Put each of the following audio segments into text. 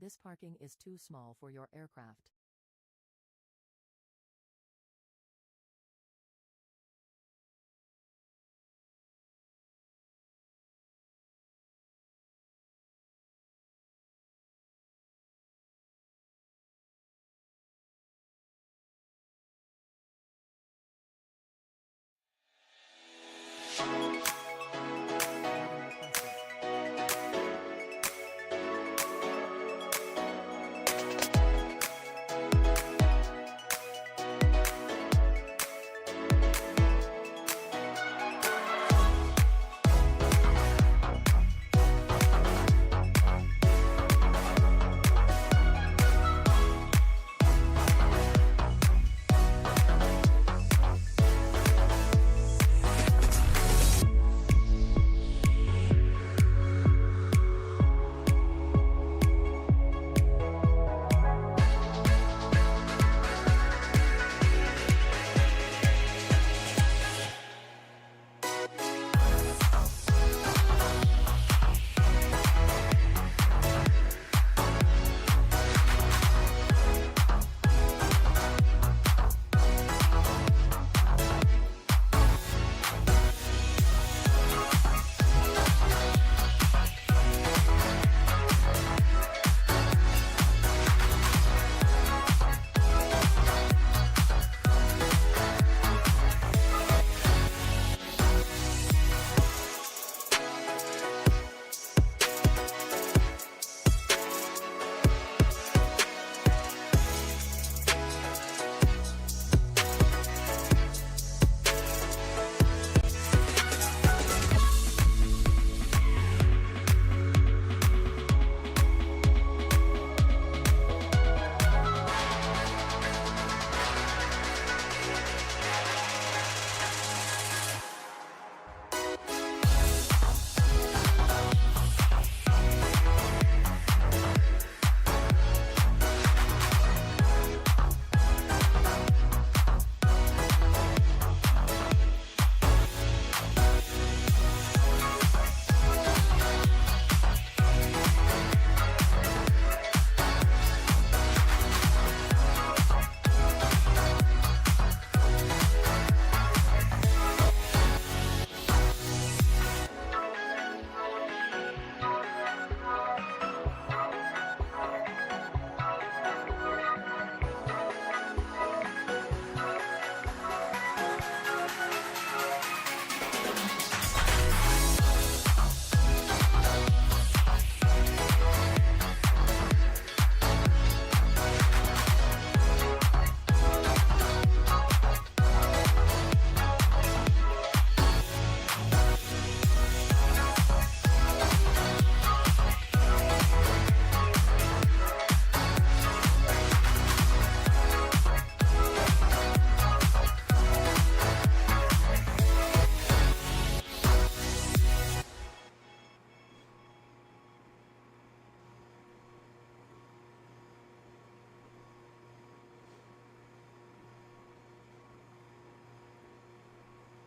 This parking is too small for your aircraft.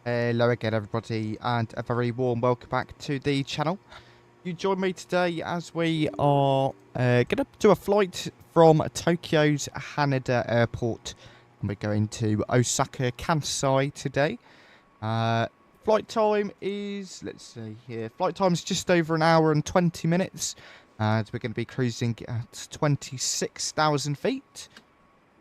Hello again everybody, and a very warm welcome back to the channel. You join me today as we are going to do a flight from Tokyo's Haneda Airport, and we're going to Osaka, Kansai today. Flight time is, let's see here, flight time is just over an hour and 20 minutes, and we're going to be cruising at 26,000 feet.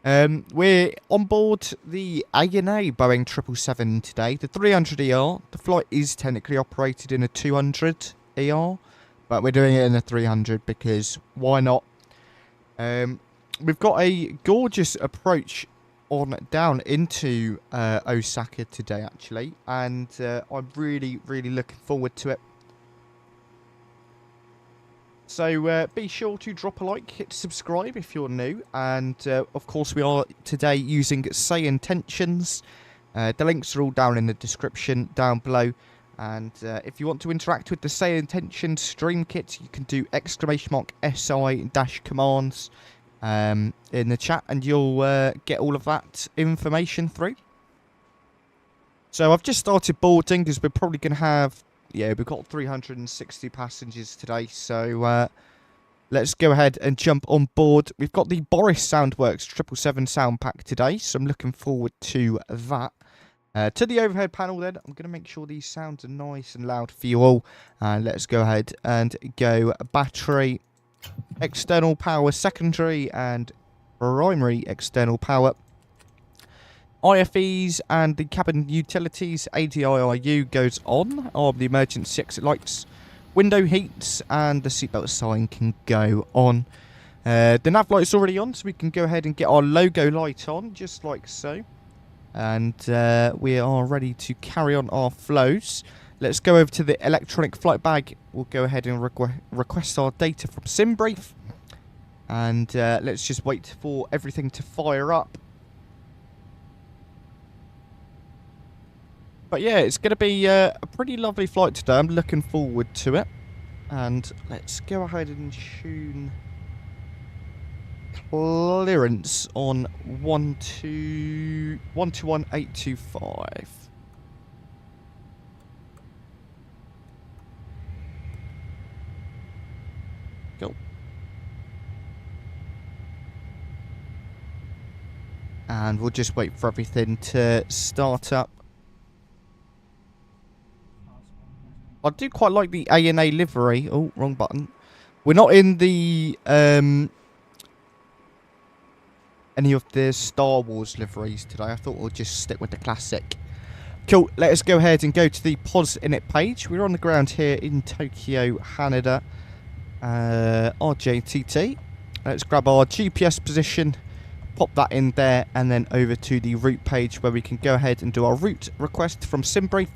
We're on board the ANA Boeing 777 today, the 300ER. The flight is technically operated in a 200ER, but we're doing it in a 300 because why not? We've got a gorgeous approach on down into Osaka today, actually, and I'm really looking forward to it. So be sure to drop a like, hit subscribe if you're new, and of course we are today using SayIntentions. The links are all down in the description down below, and if you want to interact with the SayIntentions stream kit, you can do !SI- commands in the chat, and you'll get all of that information through. So I've just started boarding because we're probably going to have, yeah, we've got 360 passengers today, so let's go ahead and jump on board. We've got the Boris Soundworks 777 sound pack today, so I'm looking forward to that. To the overhead panel then, I'm going to make sure these sounds are nice and loud for you all. And let's go ahead and go battery, external power secondary and primary external power. IFEs and the cabin utilities, ADIRU goes on, the emergency exit lights. Window heats and the seatbelt sign can go on. The nav light's already on, so we can go ahead and get our logo light on, just like so. And we are ready to carry on our flows. Let's go over to the electronic flight bag. We'll go ahead and request our data from SimBrief. And let's just wait for everything to fire up. But yeah, it's going to be a pretty lovely flight today. I'm looking forward to it. And let's go ahead and tune clearance on 121825. Go. And we'll just wait for everything to start up. I do quite like the ANA livery. Oh, wrong button. We're not in the any of the Star Wars liveries today. I thought we'll just stick with the classic. Cool. Let us go ahead and go to the POS init page. We're on the ground here in Tokyo, Haneda, RJTT. Let's grab our GPS position, pop that in there, and then over to the route page where we can go ahead and do our route request from SimBrief.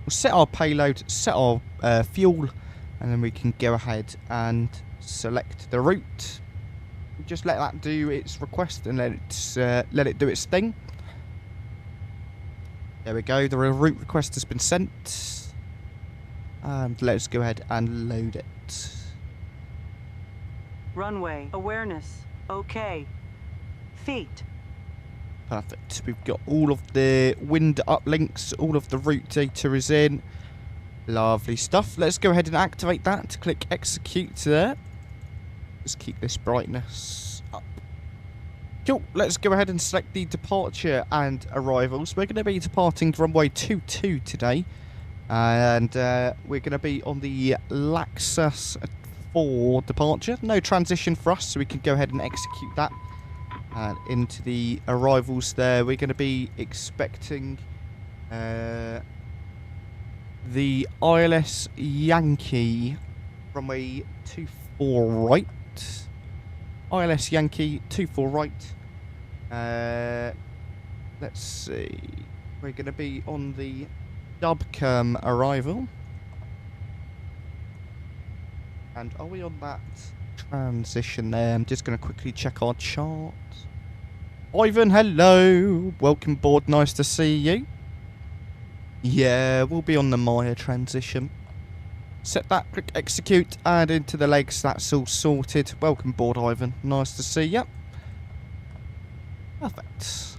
We'll set our payload, set our fuel, and then we can go ahead and select the route. Just let that do its request and let it do its thing. There we go. The route request has been sent, and let's go ahead and load it. Runway awareness. Okay. Feet. Perfect. We've got all of the wind uplinks, all of the route data is in. Lovely stuff. Let's go ahead and activate that. Click execute there. Let's keep this brightness up. Cool. Let's go ahead and select the departure and arrivals. We're going to be departing runway 22 today. And we're going to be on the Laxus 4 departure. No transition for us, so we can go ahead and execute that. And into the arrivals there, we're going to be expecting the ILS Yankee runway 24 right. ILS Yankee 24 right. Let's see. We're going to be on the 𝗗𝗶𝗶𝗶𝗀 arrival. And are we on that transition there? I'm just going to quickly check our chart. Ivan, hello. Welcome aboard. Nice to see you. Yeah, we'll be on the Maya transition. Set that, click execute, and into the legs. That's all sorted. Welcome aboard, Ivan. Nice to see you. Perfect.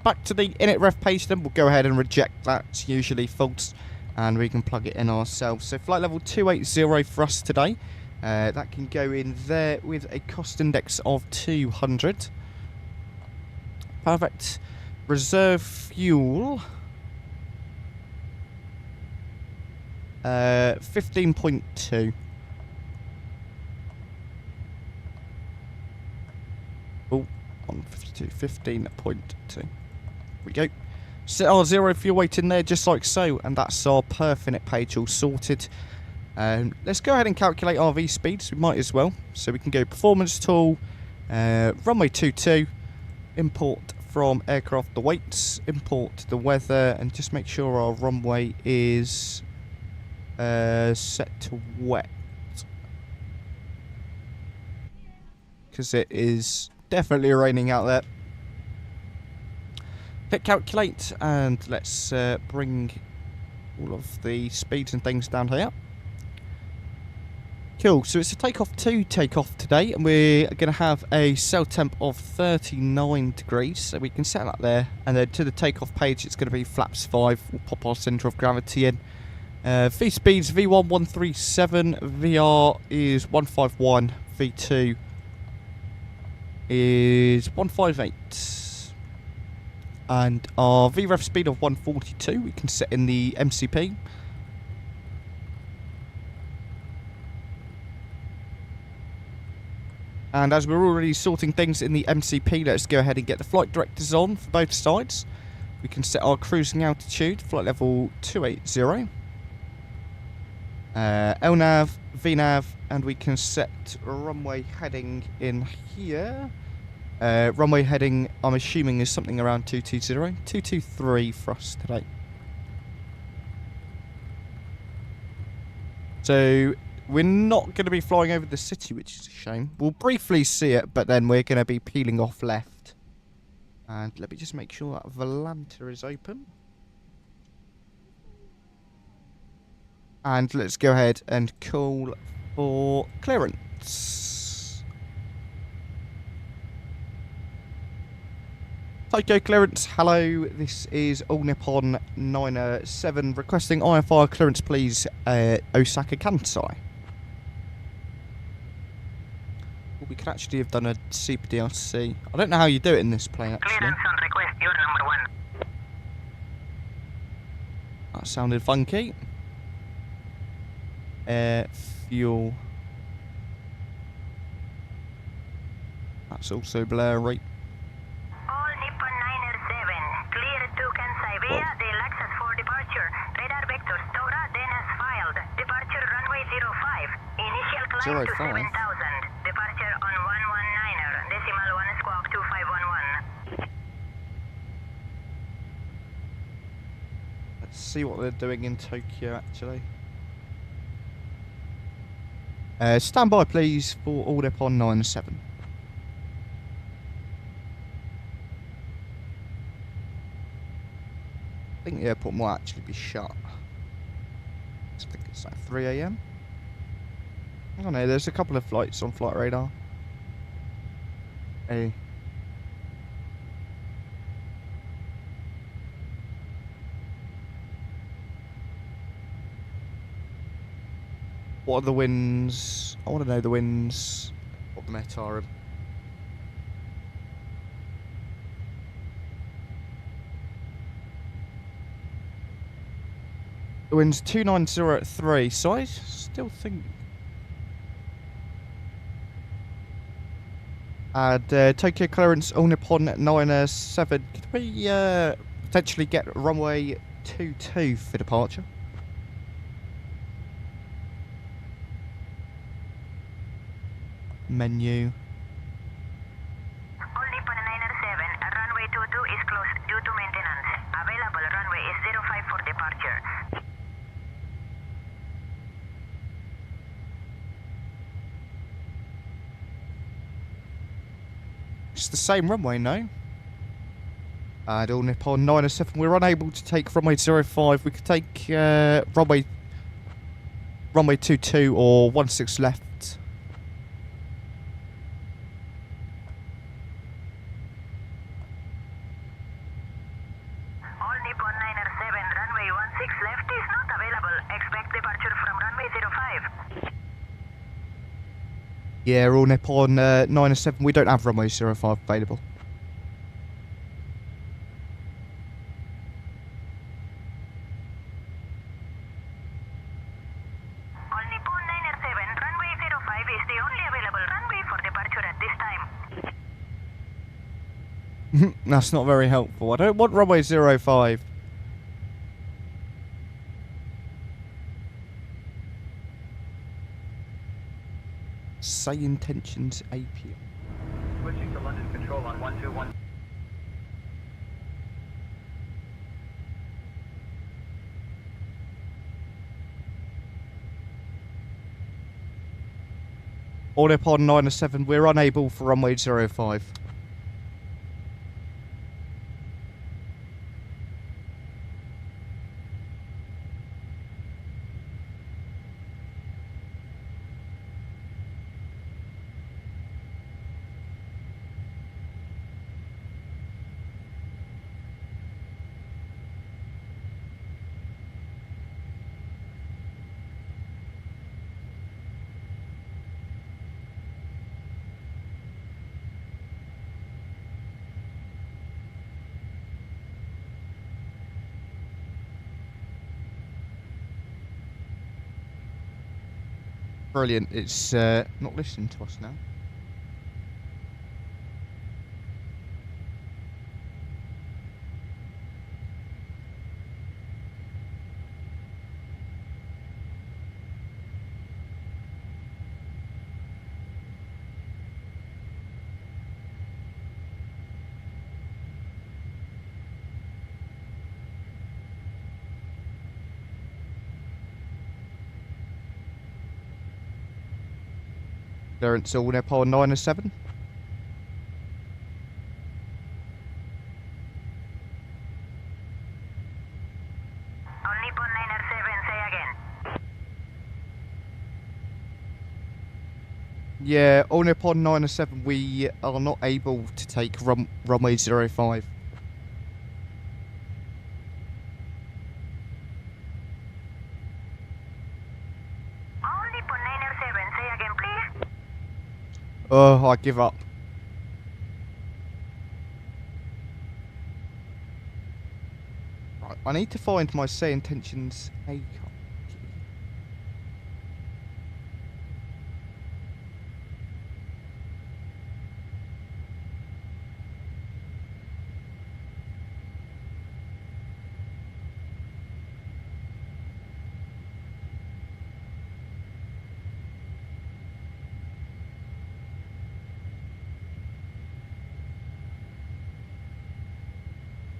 Back to the init ref page then. We'll go ahead and reject that. It's usually false. And we can plug it in ourselves. So flight level 280 for us today. That can go in there with a cost index of 200. Perfect. Reserve fuel. 15.2. Oh, 152. 15.2. We go. Set our zero fuel weight in there just like so, and that's our perf init page all sorted. Let's go ahead and calculate our V speeds. We might as well. So we can go performance tool, runway 22, import from aircraft the weights, import the weather, and just make sure our runway is set to wet, because it is definitely raining out there. Click calculate, and let's bring all of the speeds and things down here. Cool, so it's a takeoff 2 takeoff today, and we're going to have a cell temp of 39 degrees, so we can set that there, and then to the takeoff page it's going to be flaps 5. We'll pop our centre of gravity in, V speeds V1 137, VR is 151, V2 is 158. And our VREF speed of 142 we can set in the MCP. And as we're already sorting things in the MCP, let's go ahead and get the flight directors on for both sides. We can set our cruising altitude, flight level 280. LNAV, VNAV, and we can set runway heading in here. Runway heading, I'm assuming, is something around 220. 223 for us today. So we're not going to be flying over the city, which is a shame. We'll briefly see it, but then we're going to be peeling off left. And let me just make sure that Volanta is open. And let's go ahead and call for clearance. Tokyo clearance, hello, this is All Nippon 907 requesting IFR clearance please, Osaka Kansai. Well, we could actually have done a super DLC. I don't know how you do it in this plane actually. Clearance on request, you're number 1. That sounded funky. Air, fuel. That's also blurry. All Nippon 907, clear to Kansai via the access for departure. Radar vector Stora then has filed. Departure runway 05. Initial climb to 7,000. Departure on 119er, decimal 1 squawk 2511. Let's see what they're doing in Tokyo actually. Stand by please for All Nippon 907. I think the airport might actually be shut. I think it's like 3 AM. I don't know, there's a couple of flights on flight radar. Hey. What are the winds? I want to know the winds. What the Met are. The wind's 290 at 3, so I still think. And Tokyo clearance, All Nippon 907. Could we potentially get runway 22 for departure? Menu. All Nippon 907, runway 22 is closed due to maintenance. Available runway is 05 for departure. It's the same runway, no? And All Nippon 907, we're unable to take runway 05. We could take runway 22 or 16 left. All Nippon 907, runway 16 left is not available. Expect departure from runway 05. Yeah, All Nippon 907, we don't have runway 05 available. All Nippon 907, runway 05 is the only available runway for departure at this time. That's not very helpful. I don't want runway 05. SayIntentions API. Switching to London Control on 121. All Nippon 907, we're unable for runway 05. Brilliant. It's not listening to us now. Clearance all Nippon 907. All Nippon 907, say again. Yeah, all Nippon 907, we are not able to take runway 05. All Nippon 907, say again, please. Oh, I give up. Right, I need to find my SayIntentions A card.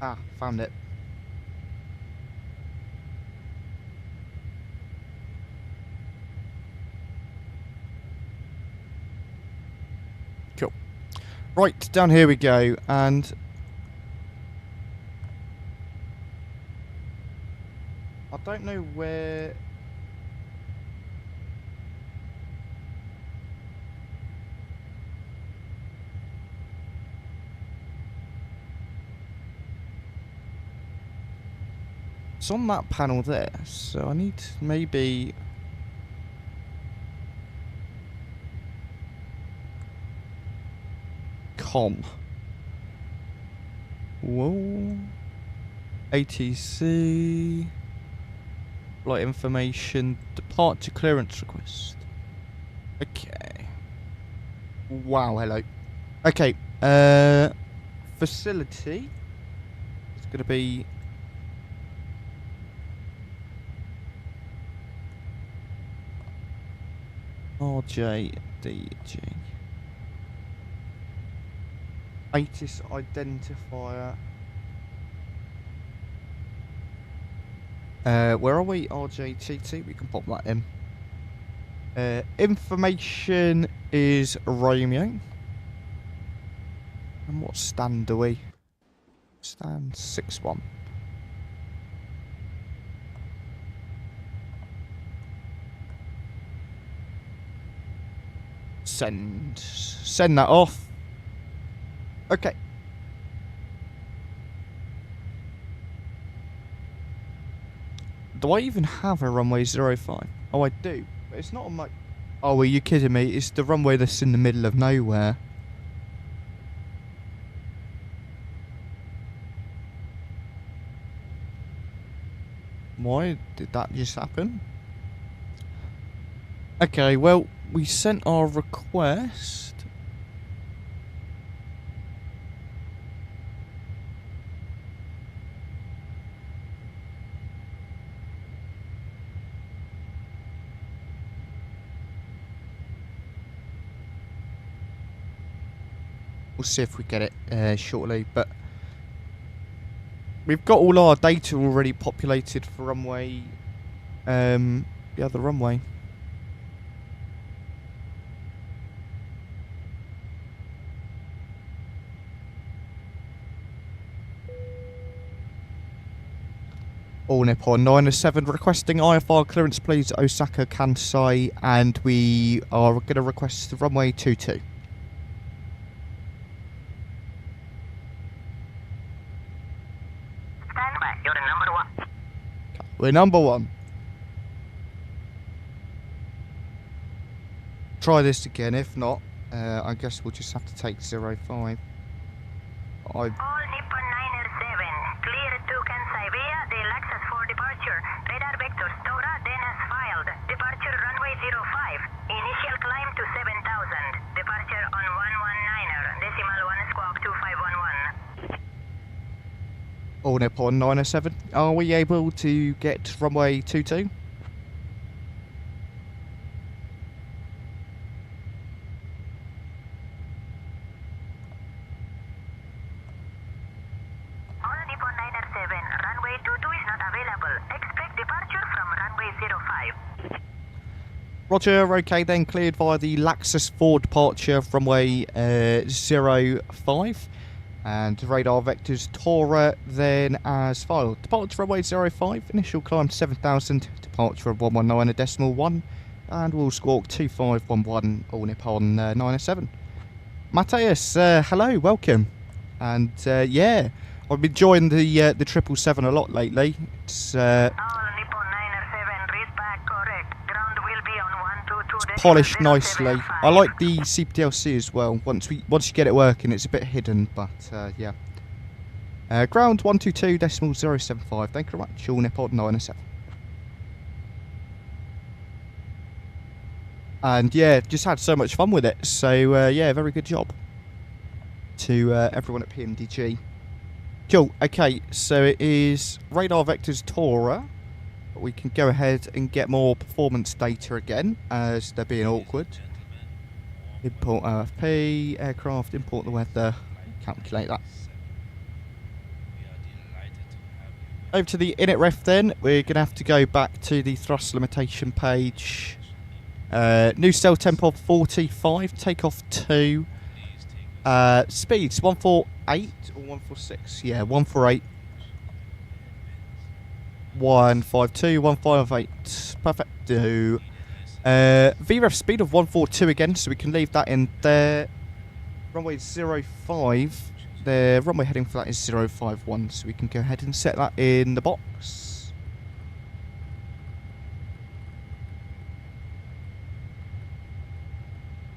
Ah, found it. Cool. Right, down here we go, and I don't know where. It's on that panel there, so I need maybe. Whoa. ATC. Flight information. Departure clearance request. Okay. Wow, hello. Okay. Facility. It's gonna be. RJDG. ATIS identifier. Where are we? RJTT. We can pop that in. Information is Romeo. And what stand do we? Stand 6-1. Send that off. Okay. Do I even have a runway 05? Oh, I do. But it's not on my... Oh, are you kidding me? It's the runway that's in the middle of nowhere. Why did that just happen? Okay, well, we sent our request. We'll see if we get it shortly, but we've got all our data already populated for runway, the other runway. All Nippon 907 requesting IFR clearance, please, Osaka, Kansai, and we are going to request the runway 22. You're the number one. We're number one. Try this again. If not, I guess we'll just have to take 05. All Nippon 907, clear to 𝗂𝐚𝐧𝐵, the access for departure. Radar vector Stora, then has filed. Departure runway 05. All Nippon 907. Are we able to get runway 22? All Nippon 907, runway 22 is not available. Expect departure from runway 05. Roger, okay then, cleared via the Laxus 4 departure runway 05. And radar vectors Tora then as filed. Departure runway 05, initial climb 7,000, departure of 119.1, and we'll squawk 2511, all Nippon 907. Matthias, hello, welcome. And yeah, I've been enjoying the 777 a lot lately. It's All Nippon 907, read back correct. Ground will be on 122. polished nicely. I like the CPDLC as well. Once you get it working, it's a bit hidden, but yeah. Ground 122.075. Thank you very much. All Nippon 907. And yeah, just had so much fun with it. So yeah, very good job to everyone at PMDG. Cool. Okay, so it is radar vectors Tora. We can go ahead and get more performance data again, as they're being awkward. Import RFP, aircraft, import the weather, calculate that. Over to the init ref then, we're going to have to go back to the thrust limitation page. New cell tempo of 45, takeoff 2. Speeds 148 or 146? Yeah, 148. 152, 158. Perfect. VREF speed of 142 again, so we can leave that in there. Runway 05. The runway heading for that is 051, so we can go ahead and set that in the box.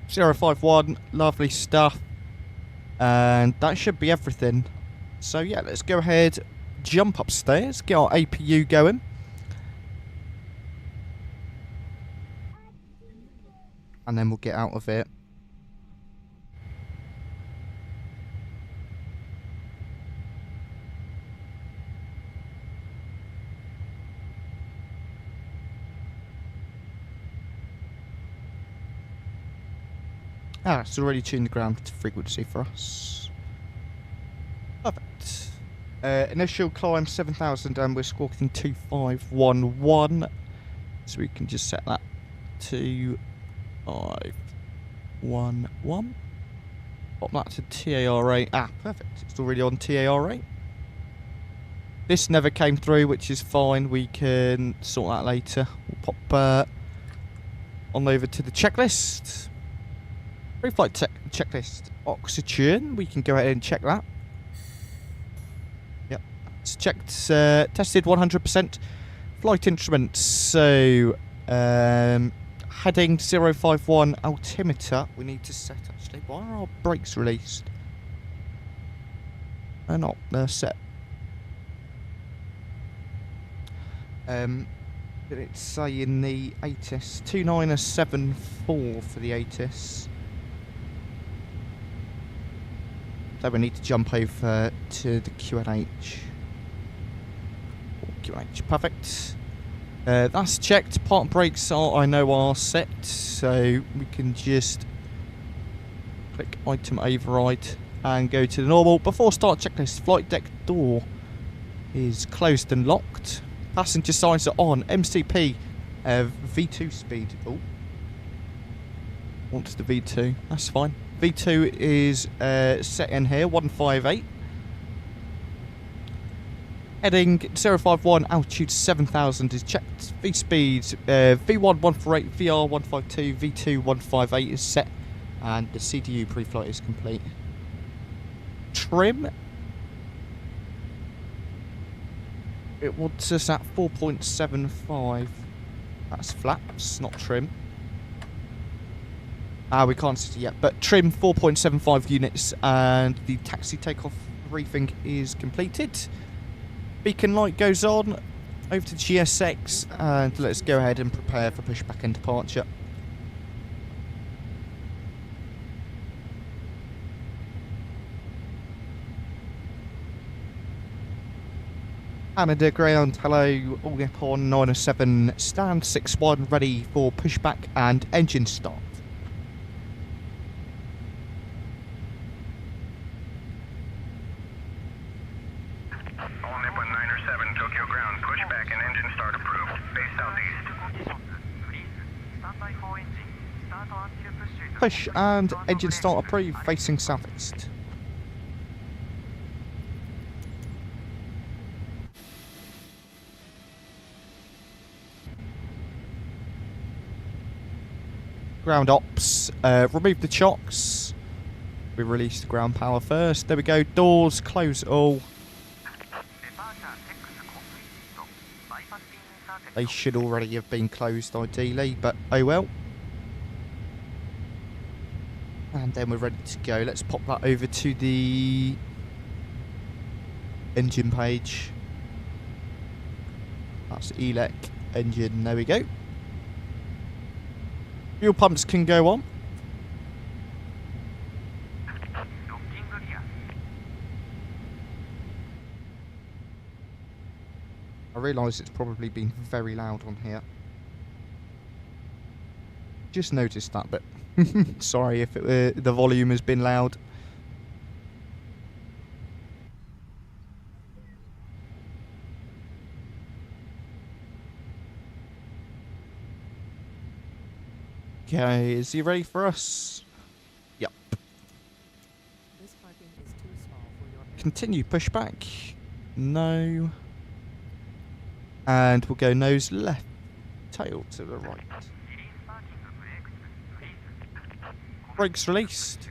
.051, lovely stuff. And that should be everything. So yeah, let's go ahead, jump upstairs, get our APU going. And then we'll get out of it. Ah, it's already tuned the ground frequency for us. Perfect. Initial climb 7,000 and we're squawking 2511. So we can just set that to 511. Pop that to TAR8. Ah, perfect. It's already on TAR8. This never came through, which is fine. We can sort that later. We'll pop on over to the checklist. Pre-flight checklist. Oxygen. We can go ahead and check that. Yep. It's checked. Tested 100%. Flight instruments. So, heading 051 altimeter. We need to set actually. Why are our brakes released? They're not. They're set. Did it say in the ATIS 2974 for the ATIS? So we need to jump over to the QNH. QNH, perfect. That's checked. Part brakes I know are set, so we can just click item override and go to the normal. Before start checklist, flight deck door is closed and locked. Passenger signs are on. MCP V2 speed. Oh, wants the V2. That's fine. V2 is set in here, 158. Heading 051, altitude 7,000 is checked. V speeds V1 148, VR 152, V2 158 is set, and the CDU pre-flight is complete. Trim. It wants us at 4.75. That's flaps, not trim. We can't see it yet, but trim 4.75 units, and the taxi takeoff briefing is completed. Beacon light goes on. Over to GSX, and let's go ahead and prepare for pushback and departure. Canada ground, hello, all Nippon 907, stand 6-1, ready for pushback and engine start. All Nippon 907, Tokyo ground, pushback and engine start approved. Base southeast. Push and engine start approved, facing southeast. Ground ops, remove the chocks. We release the ground power first. There we go, doors, close all. They should already have been closed ideally, but oh well. And then we're ready to go. Let's pop that over to the engine page. That's ELEC engine, there we go. Fuel pumps can go on. I realise it's probably been very loud on here. Just noticed that, but sorry if the volume has been loud. Okay, is he ready for us? Yep. This parking is too small for your Continue pushback. No. And we'll go nose left, tail to the right. Brakes released.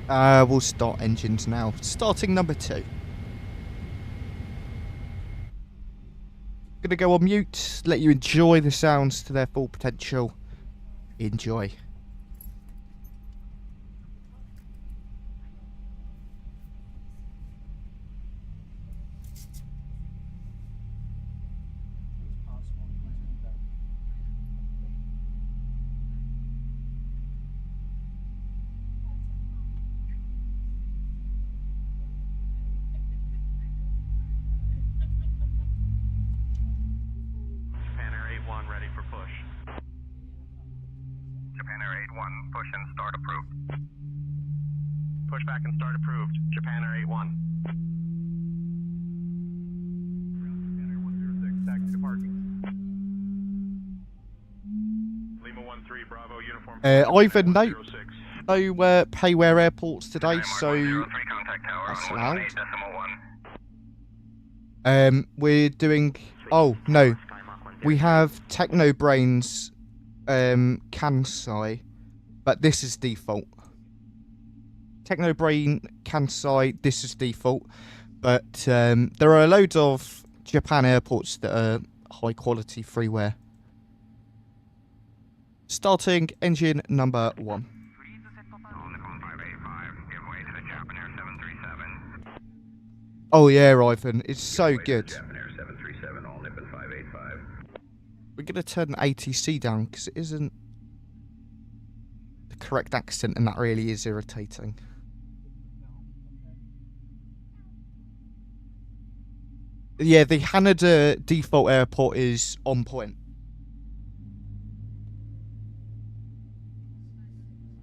We'll start engines now. Starting number 2. Gonna go on mute, let you enjoy the sounds to their full potential. Enjoy. Japan Air 81 ready for push. Japan Air 81, push and start approved. Pushback and start approved. Japan Air 81. Japan Air 106, taxi to parking. Lima 13, Bravo, uniform. Ivan, no. 06. No pay where airports today, so 103, contact tower that's on loud. 118.1. We're doing. Oh no, we have Techno Brains, 𝗂𝐴𝐶𝐳, but this is default. Techno Brain 𝗂𝐴𝐶𝐳, this is default, but there are loads of Japan airports that are high quality freeware. Starting engine number 1. Oh yeah, Ivan, it's so good. We're going to turn ATC down because it isn't the correct accent and that really is irritating. Yeah, the Haneda default airport is on point.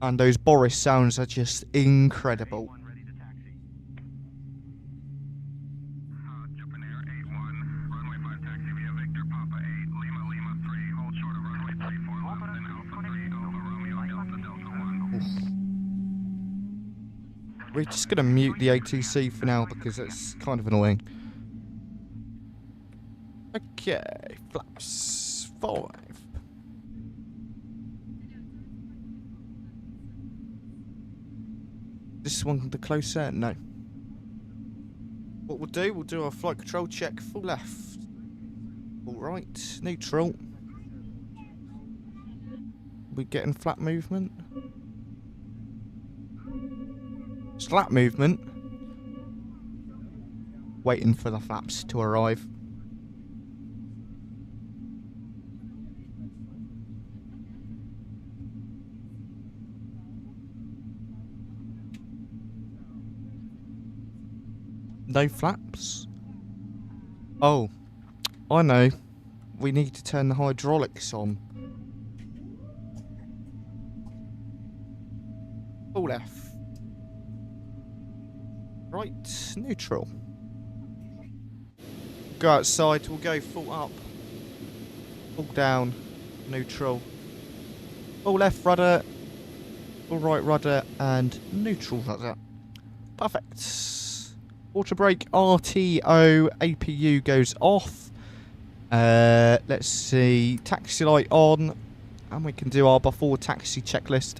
And those Boris sounds are just incredible. We're just going to mute the ATC for now because it's kind of annoying. Okay, flaps 5. This one the closer? No. What we'll do our flight control check. Full left. All right, neutral. We getting flat movement? Flat movement. Waiting for the flaps to arrive. No flaps? Oh, I know. We need to turn the hydraulics on. Full F. Right, neutral. Go outside, we'll go full up. Full down, neutral. Full left rudder, full right rudder, and neutral rudder. Perfect. Water brake RTO APU goes off. Let's see. Taxi light on. And we can do our before taxi checklist.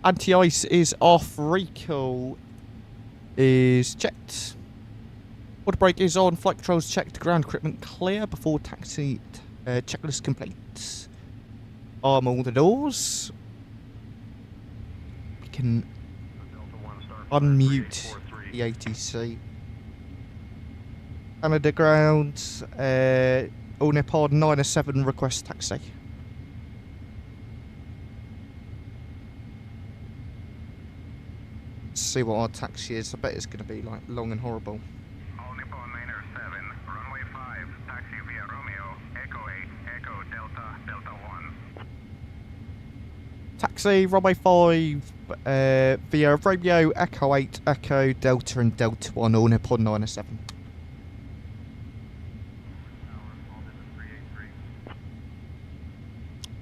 Anti-ice is off. Recall is checked. Water brake is on. Flight controls checked. Ground equipment clear. Before taxi checklist complete. Arm all the doors. We can unmute the ATC. Canada ground. All Nippon 907 request taxi. Let's see what our taxi is. I bet it's going to be like long and horrible. All Nippon 907, runway 5, taxi via Romeo, Echo 8, Echo Delta, Delta 1. Taxi, runway 5, via Romeo, Echo 8, Echo Delta and Delta 1, all Nippon 907.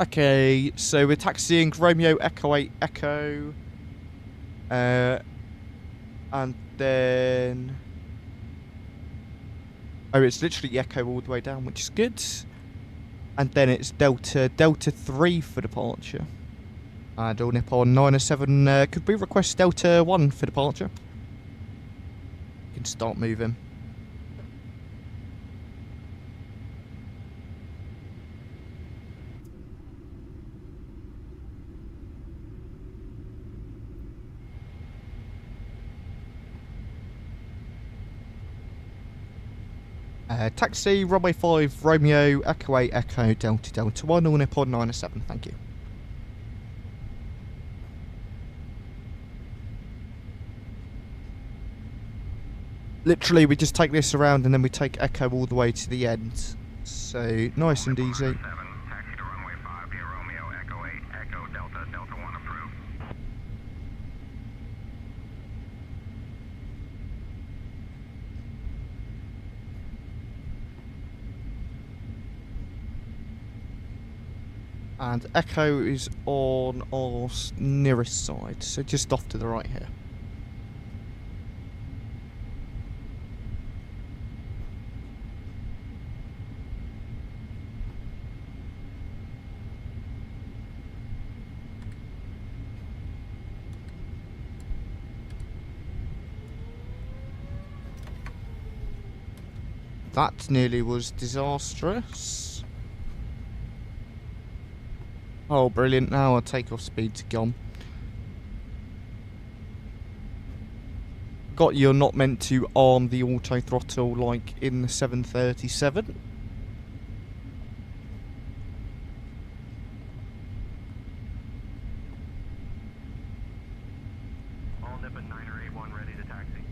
Okay, so we're taxiing Romeo, Echo 8, Echo. And then... Oh, it's literally Echo all the way down, which is good. And then it's Delta 3 for departure. And all Nippon 907, could we request Delta 1 for departure? We can start moving. Taxi, runway 5, Romeo, Echo 8, Echo, Delta, Delta 1, all Nippon 907, thank you. Literally, we just take this around and then we take Echo all the way to the end. So, nice and easy. Taxi to runway 5 via Romeo, Echo 8, Echo Delta, Delta 1 approved. And Echo is on our nearest side, so just off to the right here. That nearly was disastrous. Oh, brilliant. Now our takeoff speed's gone. Got you're not meant to arm the auto throttle like in the 737. All Nippon 981 ready to taxi.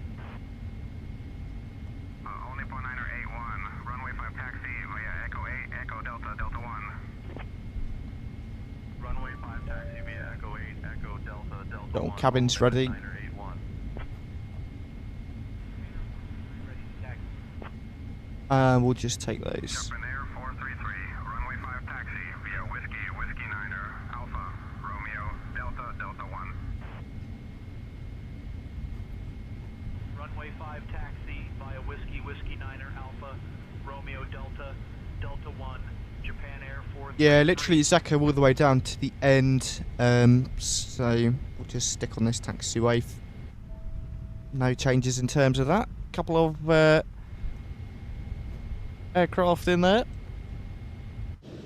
All Nippon 981, runway 5 taxi via Echo 8, Echo Delta, Delta 1. Runway 5 taxi via Echo 8, Echo Delta, Delta 1. Little cabin's ready. 981. We'll just take those. Jump in Air 433, runway 5 taxi via Whiskey Niner, Alpha, Romeo, Delta, Delta 1. Runway 5 taxi via Whiskey Niner Alpha, Romeo Delta, Delta 1, Japan Air 4. Yeah, literally it's Echo all the way down to the end. So we'll just stick on this taxiway. No changes in terms of that. Couple of aircraft in there.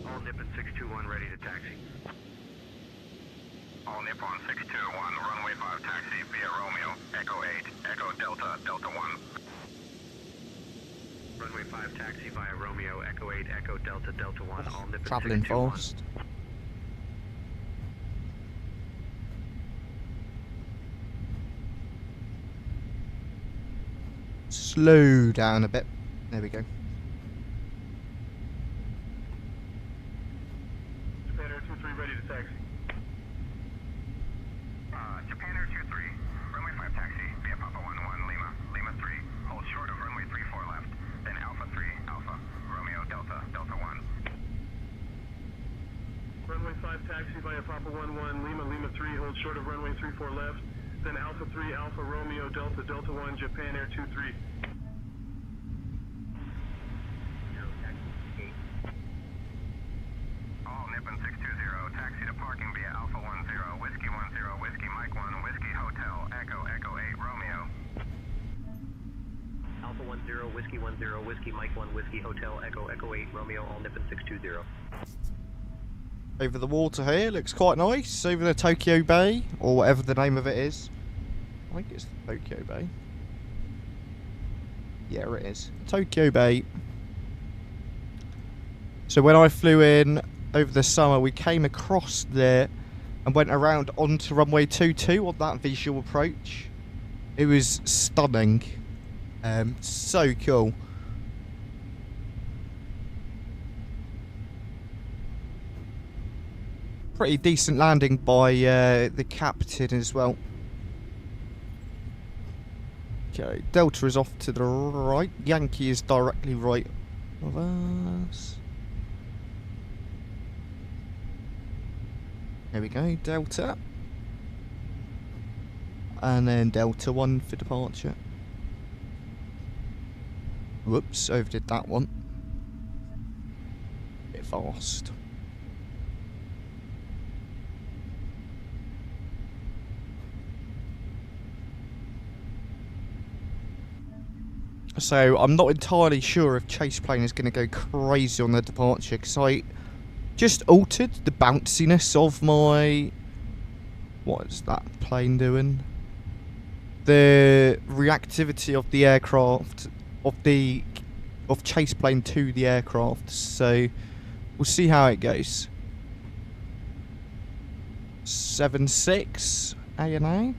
All Nippon 621 ready to taxi. All Nippon 621, runway 5 taxi via Romeo, Echo 8, Echo Delta, Delta 1. Runway 5 taxi via Romeo, Echo 8, Echo Delta, Delta 1, all Nippon Travelling 621. fast. slow down a bit. There we go. Japan Air 23 ready to taxi. Japan Air 23, runway 5 taxi via Papa 11 Lima, Lima 3, hold short of runway 34 left, then Alpha 3, Alpha, Romeo Delta, Delta 1. Runway 5 taxi via Papa 11 Lima, Lima 3, hold short of runway 34 left, then Alpha 3, Alpha Romeo Delta, Delta 1, Japan Air 23. All Nippon 620, taxi to parking via Alpha 10, Whiskey 10, Whiskey Mike 1, Whiskey Hotel, Echo, Echo 8, Romeo. Alpha 10, Whiskey 10, Whiskey Mike 1, Whiskey Hotel, Echo, Echo 8, Romeo, all Nippon 620. Over the water here, looks quite nice. Over the Tokyo Bay, or whatever the name of it is. I think it's the Tokyo Bay. Yeah, it is. Tokyo Bay. So when I flew in over the summer, we came across there and went around onto runway 22 on that visual approach. It was stunning. So cool. Pretty decent landing by the captain as well. Okay, Delta is off to the right. Yankee is directly right of us. There we go, Delta. And then Delta 1 for departure. Whoops, overdid that one. Bit fast. So I'm not entirely sure if Chase Plane is going to go crazy on the departure, because I just altered the bounciness of my... What is that plane doing? The reactivity of the aircraft, of Chase Plane to the aircraft. So we'll see how it goes. 7-6 ANA.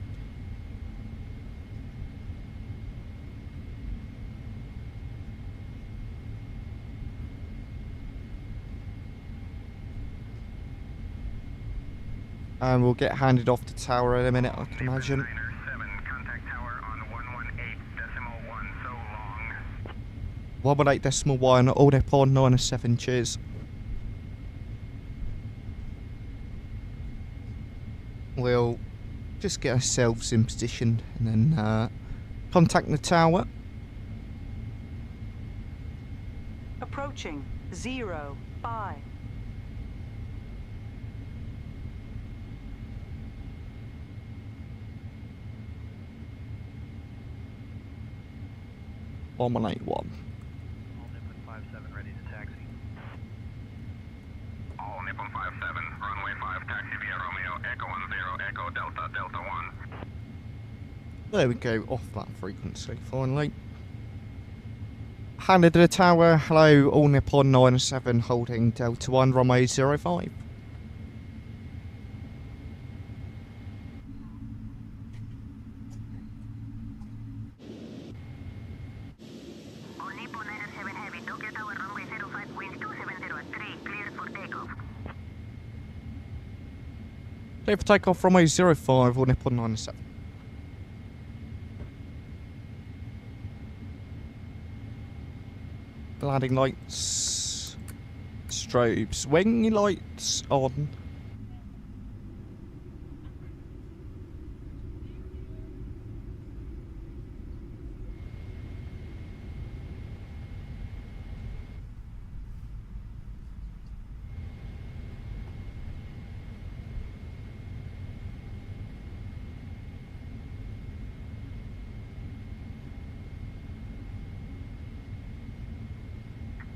And we'll get handed off to tower in a minute, I can imagine. 907, contact tower on 118.1, so long. 118.1, all Nippon 907, cheers. We'll just get ourselves in position and then contact the tower. Approaching 05. On 181. All Nippon 57 ready to taxi. All Nippon 57, runway 5, taxi via Romeo, Echo 10, Echo Delta, Delta 1. There we go, off that frequency finally. Handed to the tower, hello, all Nippon 907 holding Delta 1, runway 05. All Nippon 907 Heavy, Tokyo Tower, runway 05, wind 270 at 3, clear for takeoff. Clear for takeoff, runway 05, all Nippon 907. Landing lights, strobes, wing lights on.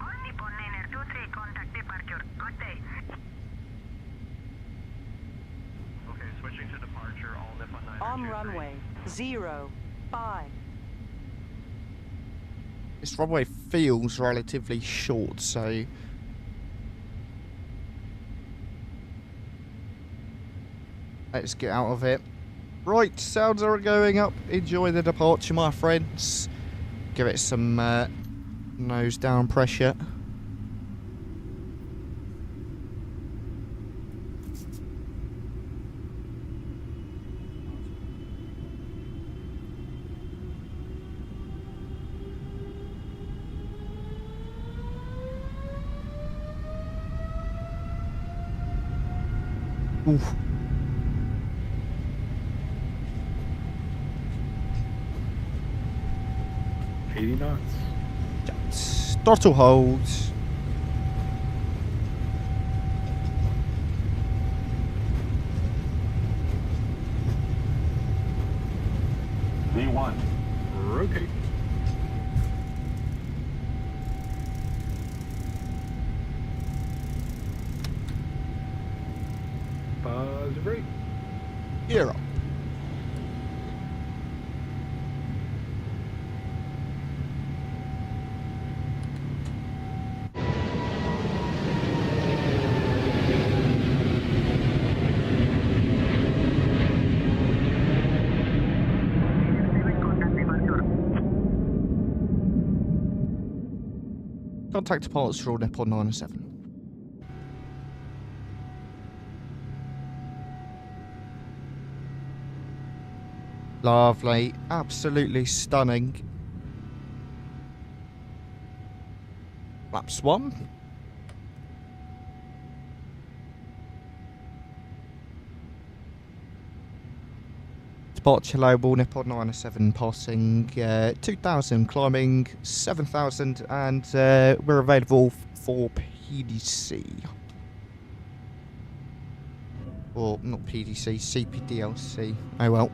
All Nippon 923, contact departure. Good day. Okay, switching to departure, all Nippon 9 On runway 05. This runway feels relatively short, so let's get out of it. Right, sounds are going up. Enjoy the departure, my friends. give it some nose down pressure. Oof. Throttle holds. V1. Rotate. Positive rate. Gear up. Contact departure for Nippon 907. Lovely, absolutely stunning. Flaps 1. Departure label Nippon 907 passing 2,000, climbing 7,000, and we're available for PDC. Or not PDC, CPDLC. Oh well.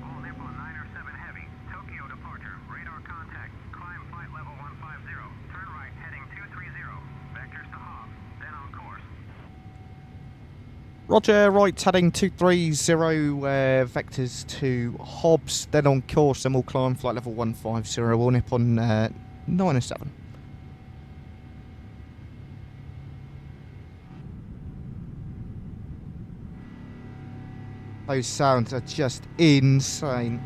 All Nippon 907 Heavy, Tokyo departure, radar contact, climb flight level 150, turn right heading 230, vectors to Hobbs, then on course. Roger, right heading 230, vectors to Hobbs, then on course, then we'll climb flight level 150, all Nippon 907. Those sounds are just insane.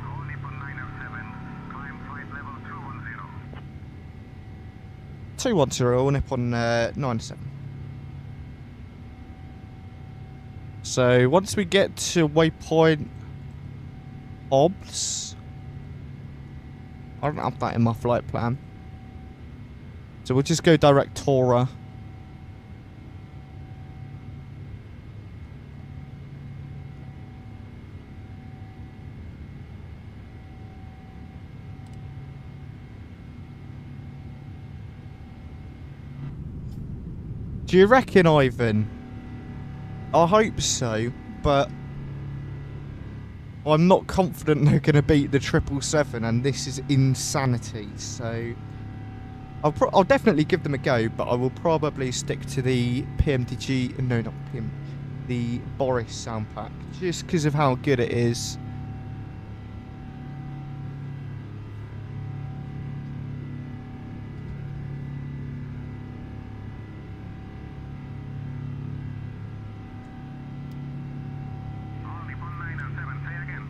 All Nippon 907, climb flight level 210. 210, all Nippon 907. So once we get to waypoint Hobbs, I don't have that in my flight plan. So we'll just go direct Tora. Do you reckon, Ivan? I hope so, but I'm not confident they're going to beat the 777, and this is insanity. So I'll definitely give them a go, but I will probably stick to the PMDG. No, not PM. The Boris sound pack, just because of how good it is. All Nippon 907, say again.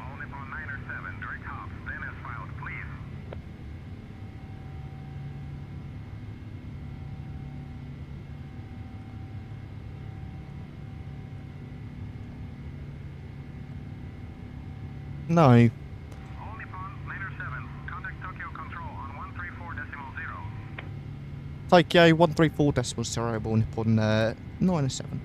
All Nippon 907, direct Hobbs, then as filed, please. No. All Nippon 907, contact Tokyo Control on 134.0. Tokyo 134.0, all Nippon 907.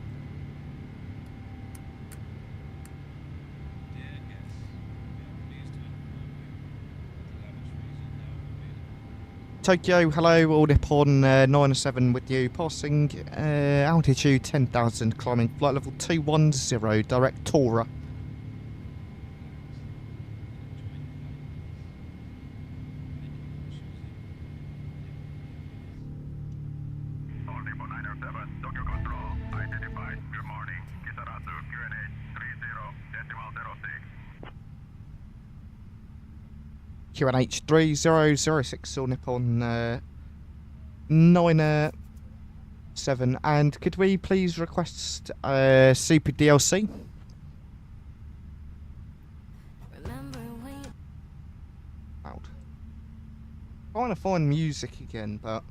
Tokyo, hello, all Nippon 907 with you, passing altitude 10,000, climbing flight level 210, direct Tora. All Nippon 907, Tokyo Control, identified, good morning, Kisarasu, QNH 30.06. QNH 3006, all Nippon 907. 7. And could we please request CPDLC? Out. Trying to find music again, but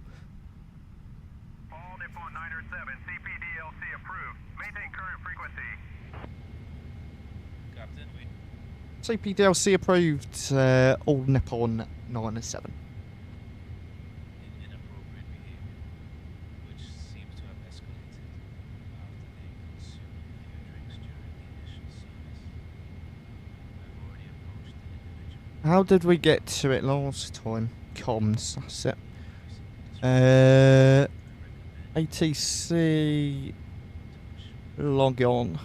All Nippon 907, CPDLC approved. Maintain current frequency. Captain, we CPDLC approved. All Nippon 907. inappropriate behavior, which seems to have escalated after they consumed a few drinks during the initial service. I've already approached the individual. How did we get to it last time? Comms, that's it. ATC. Log on.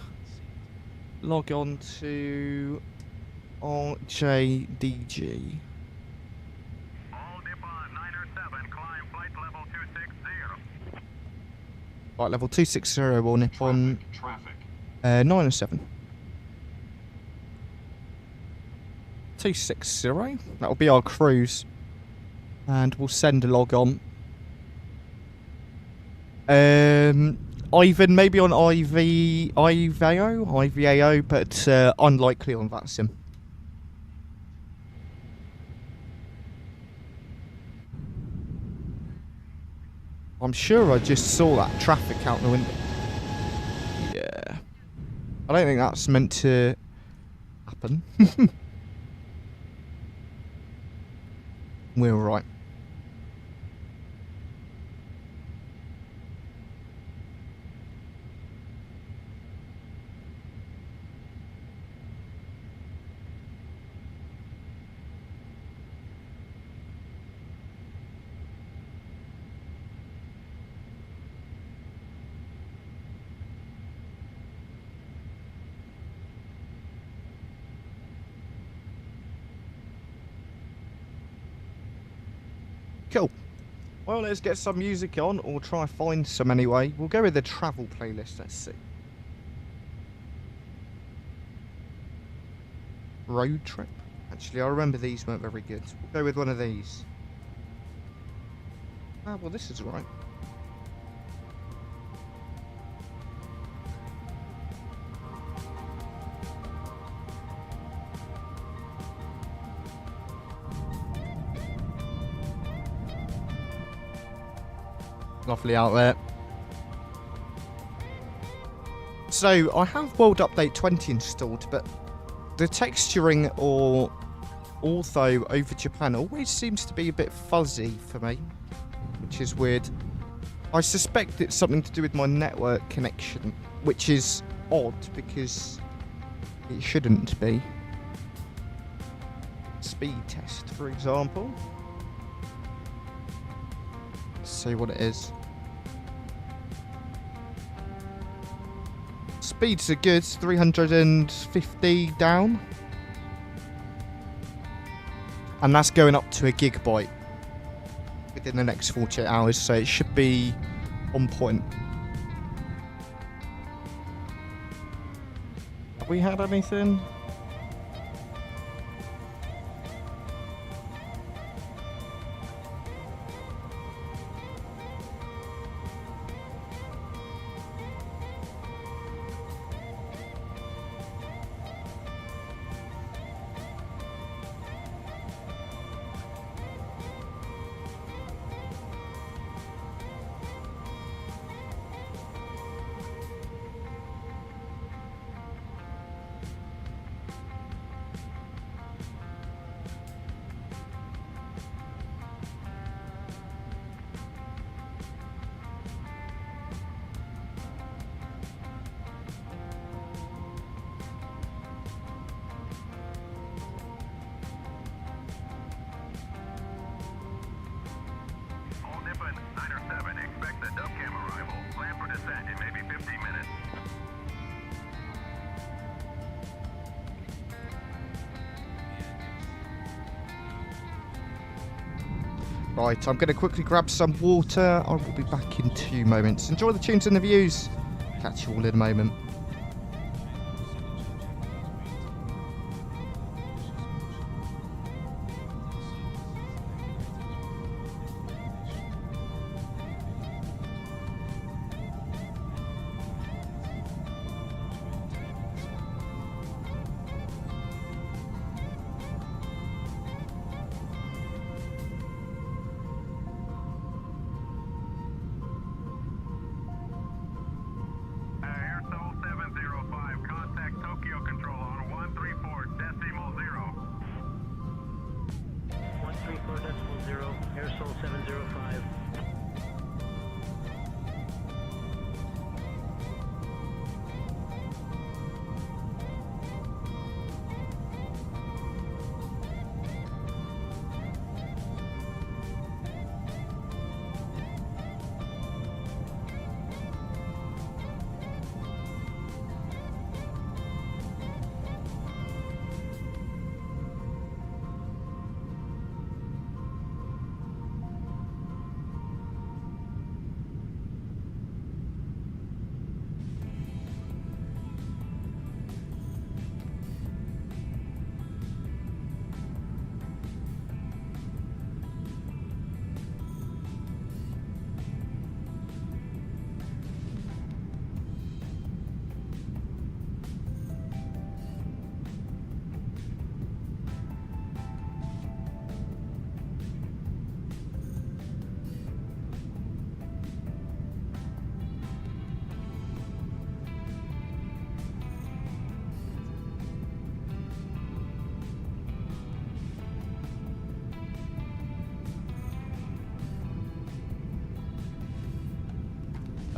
Log on to RJDG. All Nippon 907, climb flight level 260. Right, level 260 or Nippon Traffic. 907. 260. That'll be our cruise. And we'll send a log on. Ivan, maybe on IVAO, but unlikely on that sim. I'm sure I just saw that traffic out the window. Yeah. I don't think that's meant to happen. We're all right. Cool. Well, let's get some music on, or try and find some anyway. We'll go with the travel playlist, let's see. Road trip? Actually, I remember these weren't very good. We'll go with one of these. Ah, well, this is right. Lovely out there. So I have World Update 20 installed, but the texturing or ortho over Japan always seems to be a bit fuzzy for me, which is weird. I suspect it's something to do with my network connection, which is odd because it shouldn't be. Speed test, for example. Let's see what it is. Speeds are good, 350 down. And that's going up to 1 GB within the next 48 hours, so it should be on point. Have we had anything? All Nippon 907, expect the dubcam arrival. Plan for descent in maybe 15 minutes. Right, I'm going to quickly grab some water. I will be back in 2 moments. Enjoy the tunes and the views. Catch you all in a moment. 05.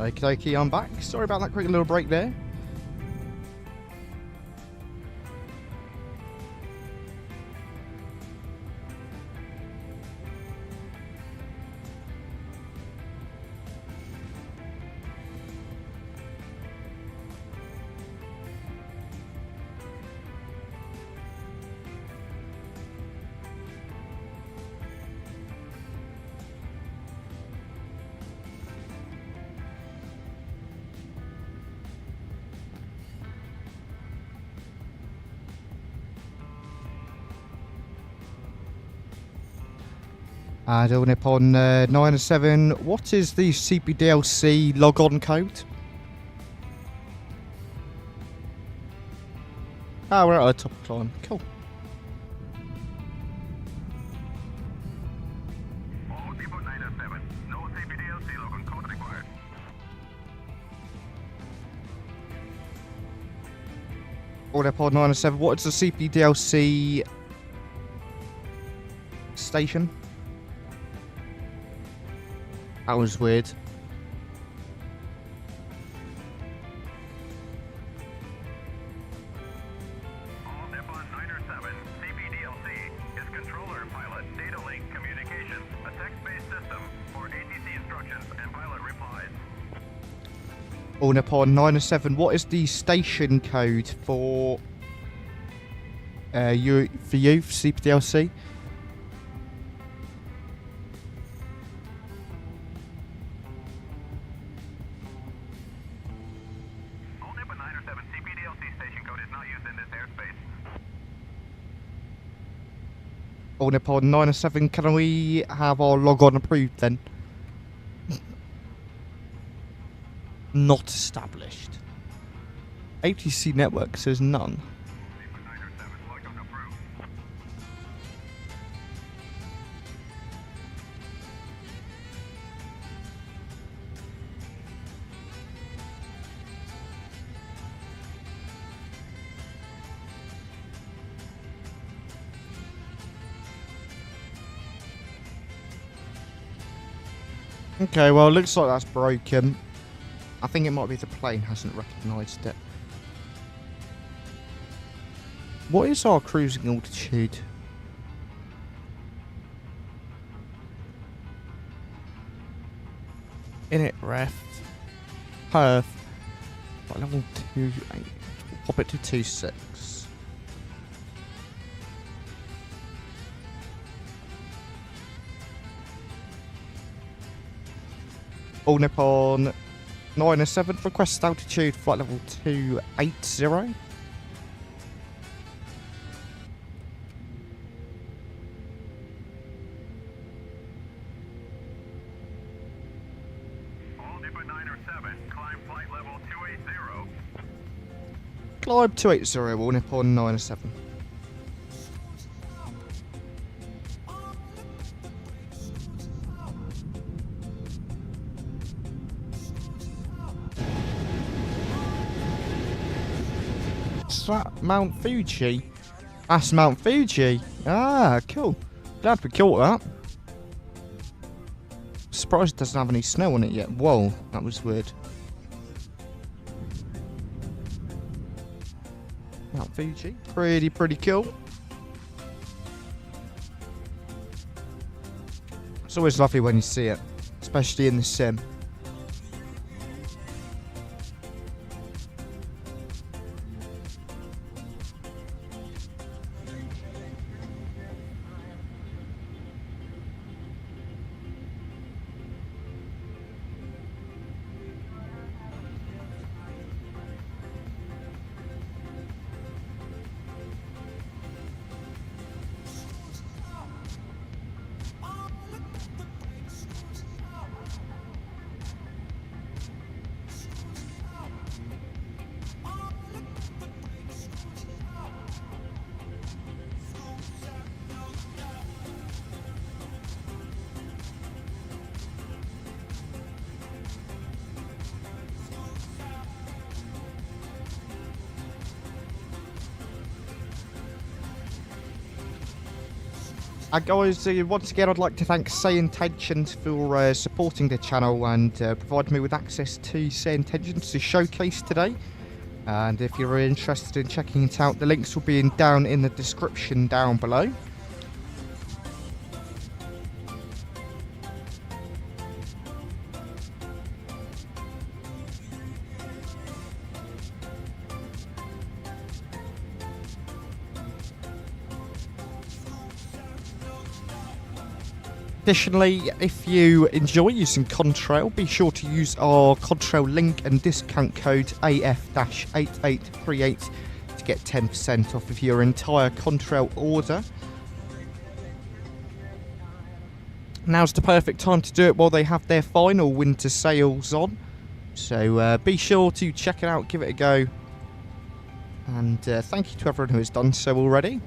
Okie, I'm back. Sorry about that quick little break there. And Nippon 907, what is the CPDLC logon code? Ah, we're at the top of climb. Cool. All Nippon 907, no CPDLC logon code required. All Nippon 907, what is the CPDLC station? That was weird. All Nippon 907, CPDLC is controller pilot data link communication, a text-based system for ATC instructions and pilot replies. All Nippon 907, what is the station code for you for CPDLC? All Nippon 907 CPDLC station code is not used in this airspace. All Nippon 907, can we have our logon approved then? Not established. ATC network says none. Nippon 907 logon approved. Okay, well, it looks like that's broken. I think it might be the plane hasn't recognised it. What is our cruising altitude? Init ref. Perth. Level 28. Pop it to 26. All Nippon 907, request altitude, flight level 280. All Nippon 907, climb flight level 280. Climb 280, all Nippon 907. Is that Mount Fuji? That's Mount Fuji. Ah, cool. Glad we caught that. Surprised it doesn't have any snow on it yet. Whoa, that was weird. Mount Fuji, pretty cool. It's always lovely when you see it, especially in the sim. Guys, once again I'd like to thank SayIntentions for supporting the channel and providing me with access to SayIntentions to showcase today. And if you're interested in checking it out, the links will be down in the description down below. Additionally, if you enjoy using Contrail, be sure to use our Contrail link and discount code AF-8838 to get 10% off of your entire Contrail order. Now's the perfect time to do it while they have their final winter sales on. So be sure to check it out, give it a go. And thank you to everyone who has done so already.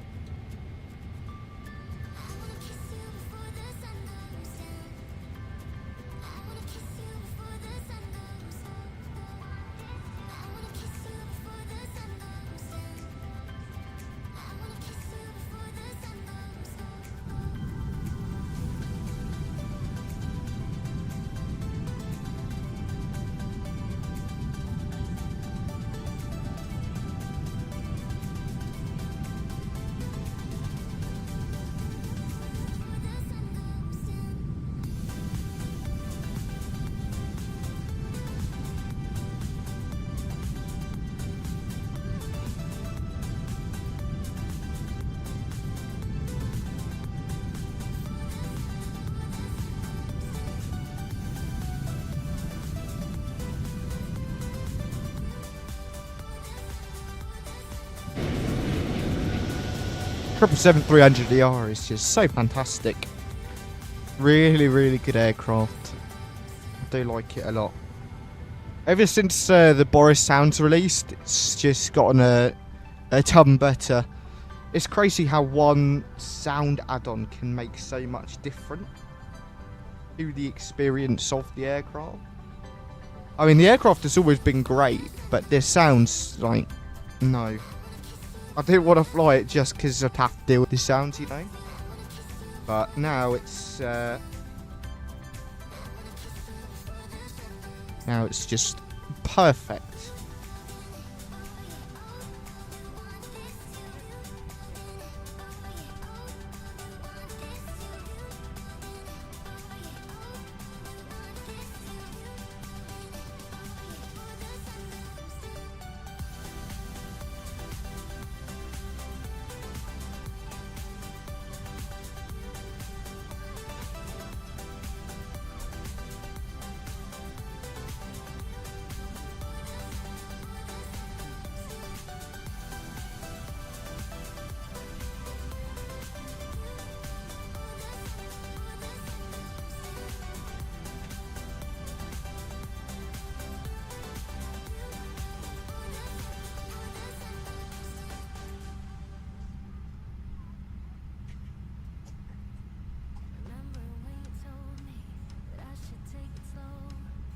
𝗵𝗵𝗃-300ER is just so fantastic. Really good aircraft. I do like it a lot. Ever since the Boris sounds released, it's just gotten a ton better. It's crazy how one sound add-on can make so much difference to the experience of the aircraft. I mean, the aircraft has always been great, but this sounds like, no. I didn't want to fly it just because I'd have to deal with the sounds, you know. But now it's just perfect.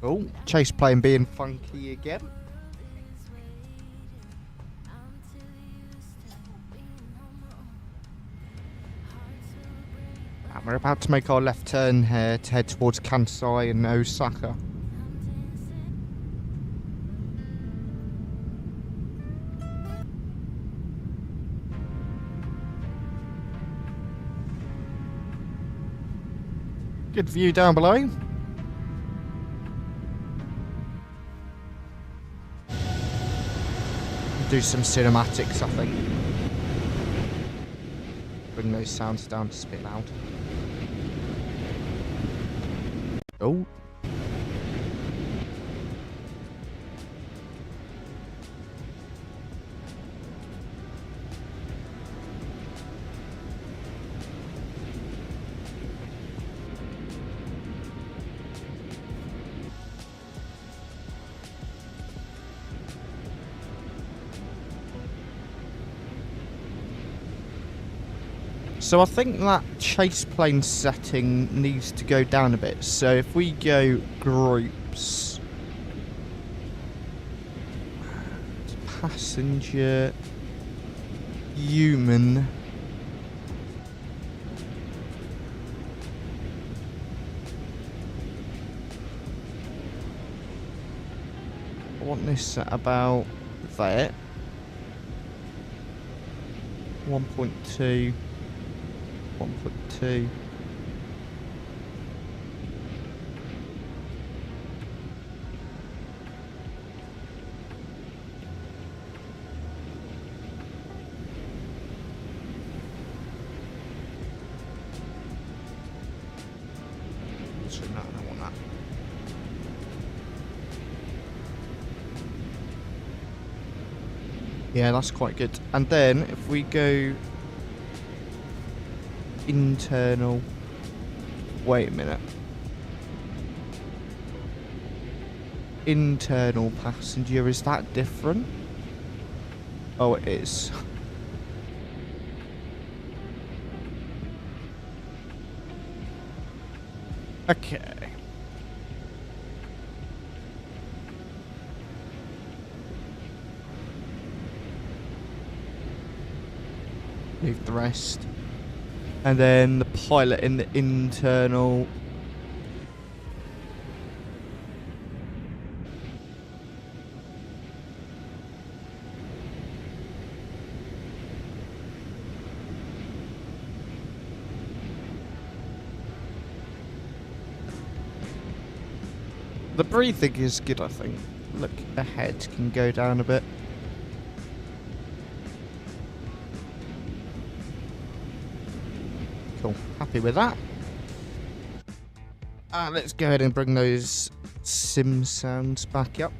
Oh, chase plane being funky again. We're about to make our left turn here to head towards Kansai and Osaka. Good view down below. Do some cinematics, I think. Bring those sounds down just a bit loud. Oh. So I think that chase plane setting needs to go down a bit. So if we go groups, passenger, human, I want this at about there, 1.2. 1.2. So no, I don't want that. Yeah, that's quite good. And then if we go internal, wait a minute, internal passenger, is that different? Oh, it is. Okay. Leave the rest. And then the pilot in the internal. The breathing is good, I think. Look, the head can go down a bit. Cool, happy with that. Let's go ahead and bring those sim sounds back up.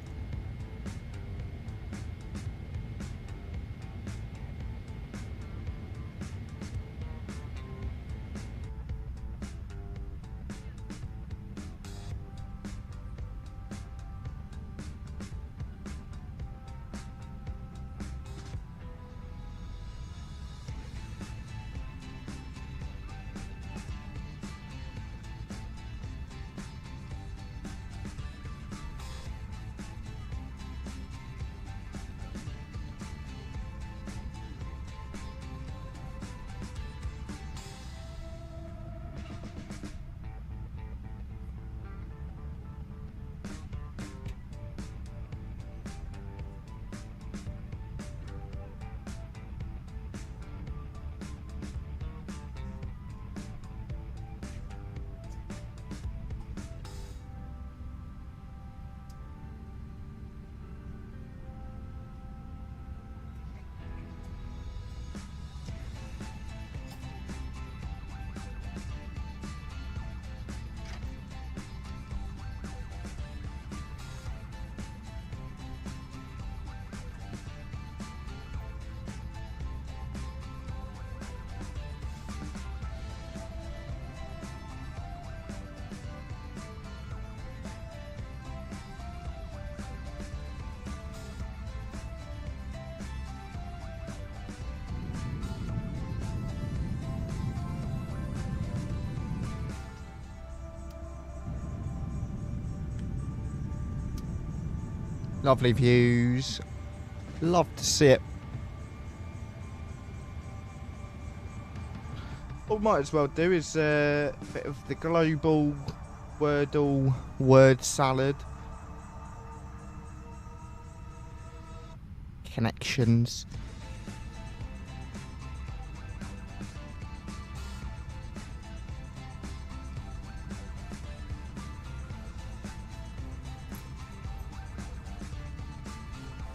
Lovely views. Love to see it. What we might as well do is a bit of the global Wordle word salad. Connections.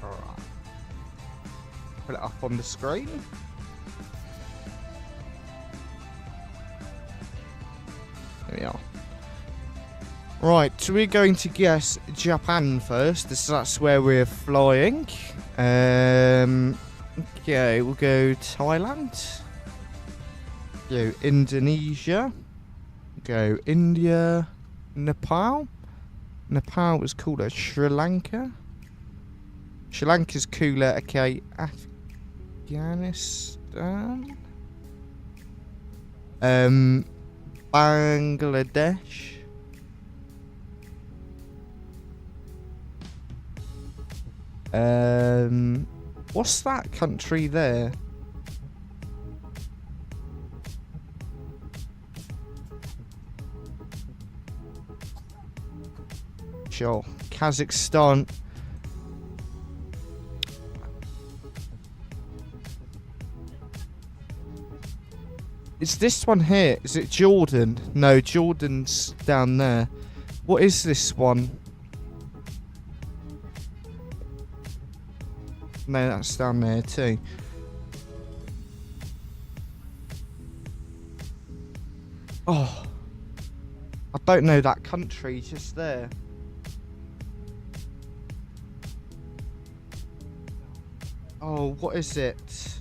Alright. Put it up on the screen. There we are. Right, so we're going to guess Japan first, as that's where we're flying. Okay, we'll go Thailand. Go Indonesia. Go India. Nepal. Nepal was called a Sri Lanka. Sri Lanka's cooler. Okay, Afghanistan. Bangladesh. What's that country there? Sure, Kazakhstan. Is this one here? Is it Jordan? No, Jordan's down there. What is this one? No, that's down there too. Oh, I don't know that country just there. Oh, what is it?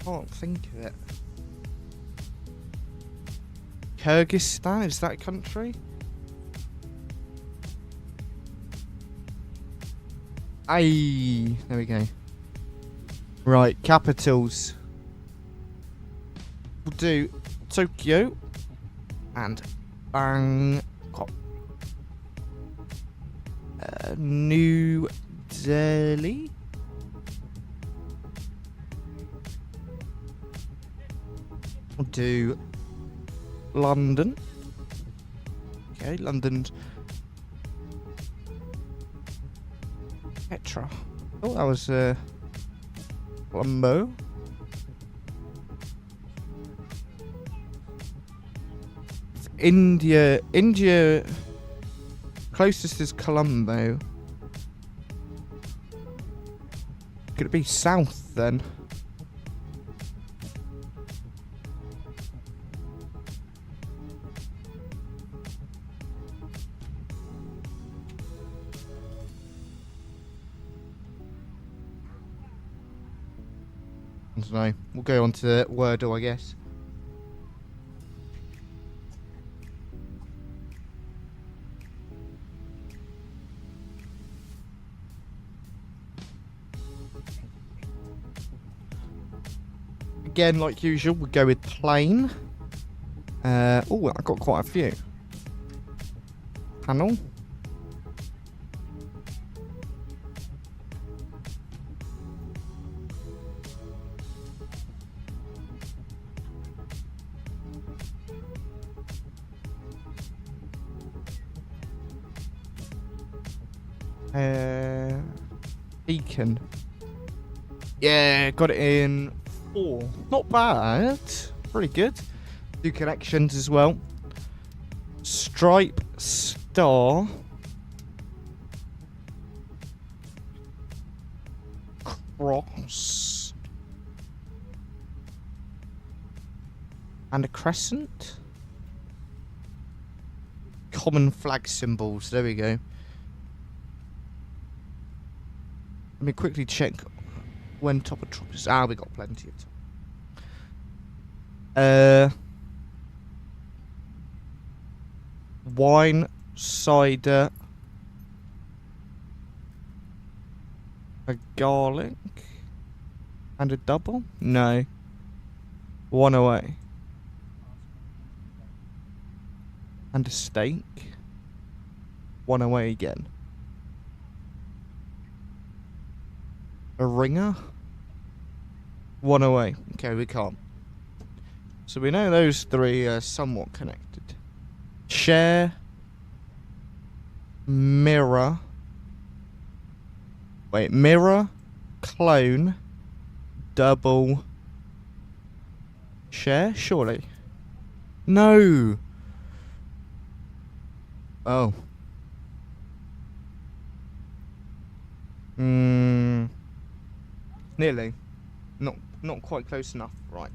Can't think of it. Kyrgyzstan, is that country? Aye, there we go. Right, capitals. We'll do Tokyo and Bangkok. New Delhi. We'll do London. Okay, London's Petra. Oh, that was Colombo. It's India. India closest is Colombo. Could it be south then? I don't know. We'll go on to Wordle, I guess. Again, like usual, we'll go with plane. Oh, I got quite a few. Panel. Beacon. Yeah, got it in 4. Not bad. Pretty good. 2 connections as well. Stripe, star. Cross. And a crescent. Common flag symbols. There we go. Let me quickly check when top of drop is. We got plenty of time. Wine, cider, a garlic, and a double? No. 1 away. And a steak. 1 away again. A ringer. One away. Okay, we can't. So we know those three are somewhat connected. Share. Mirror. Wait, mirror. Clone. Double. Share? Surely. No. Oh. Nearly. Not quite close enough. Right.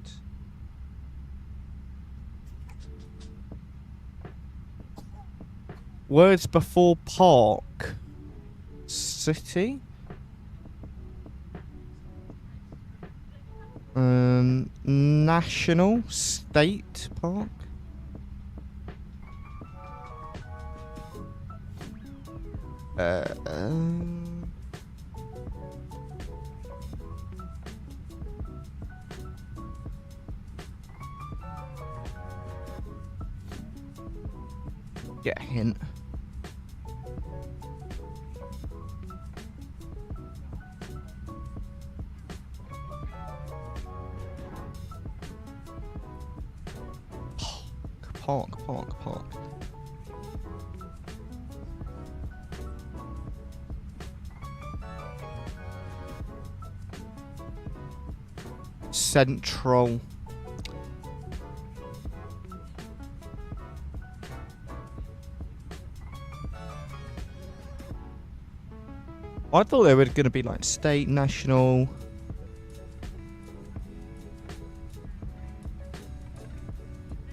Words before park. City. National State Park. Get a hint. Park. Central. I thought they were going to be like state, national.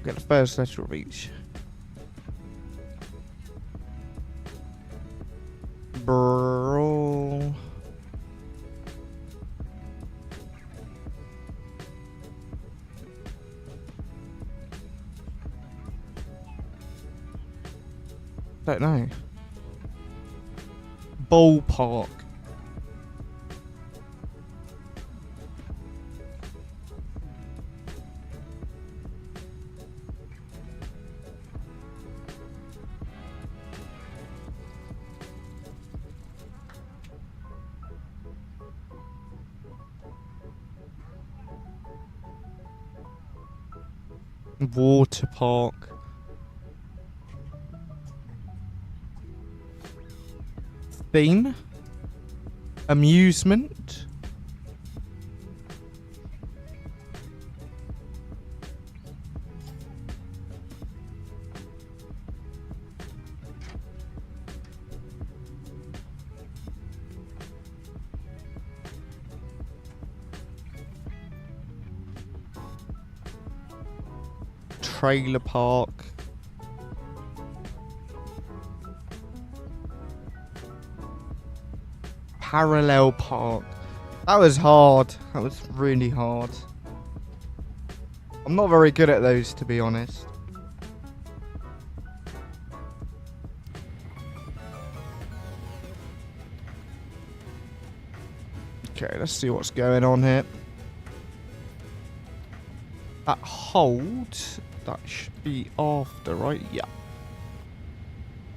Get the first letter of each. Brawl. Don't know. Ballpark. Water park. Theme. Amusement. Trailer park. Parallel park. That was hard. That was really hard. I'm not very good at those, to be honest. Okay, let's see what's going on here. At hold, that should be after, right? Yeah.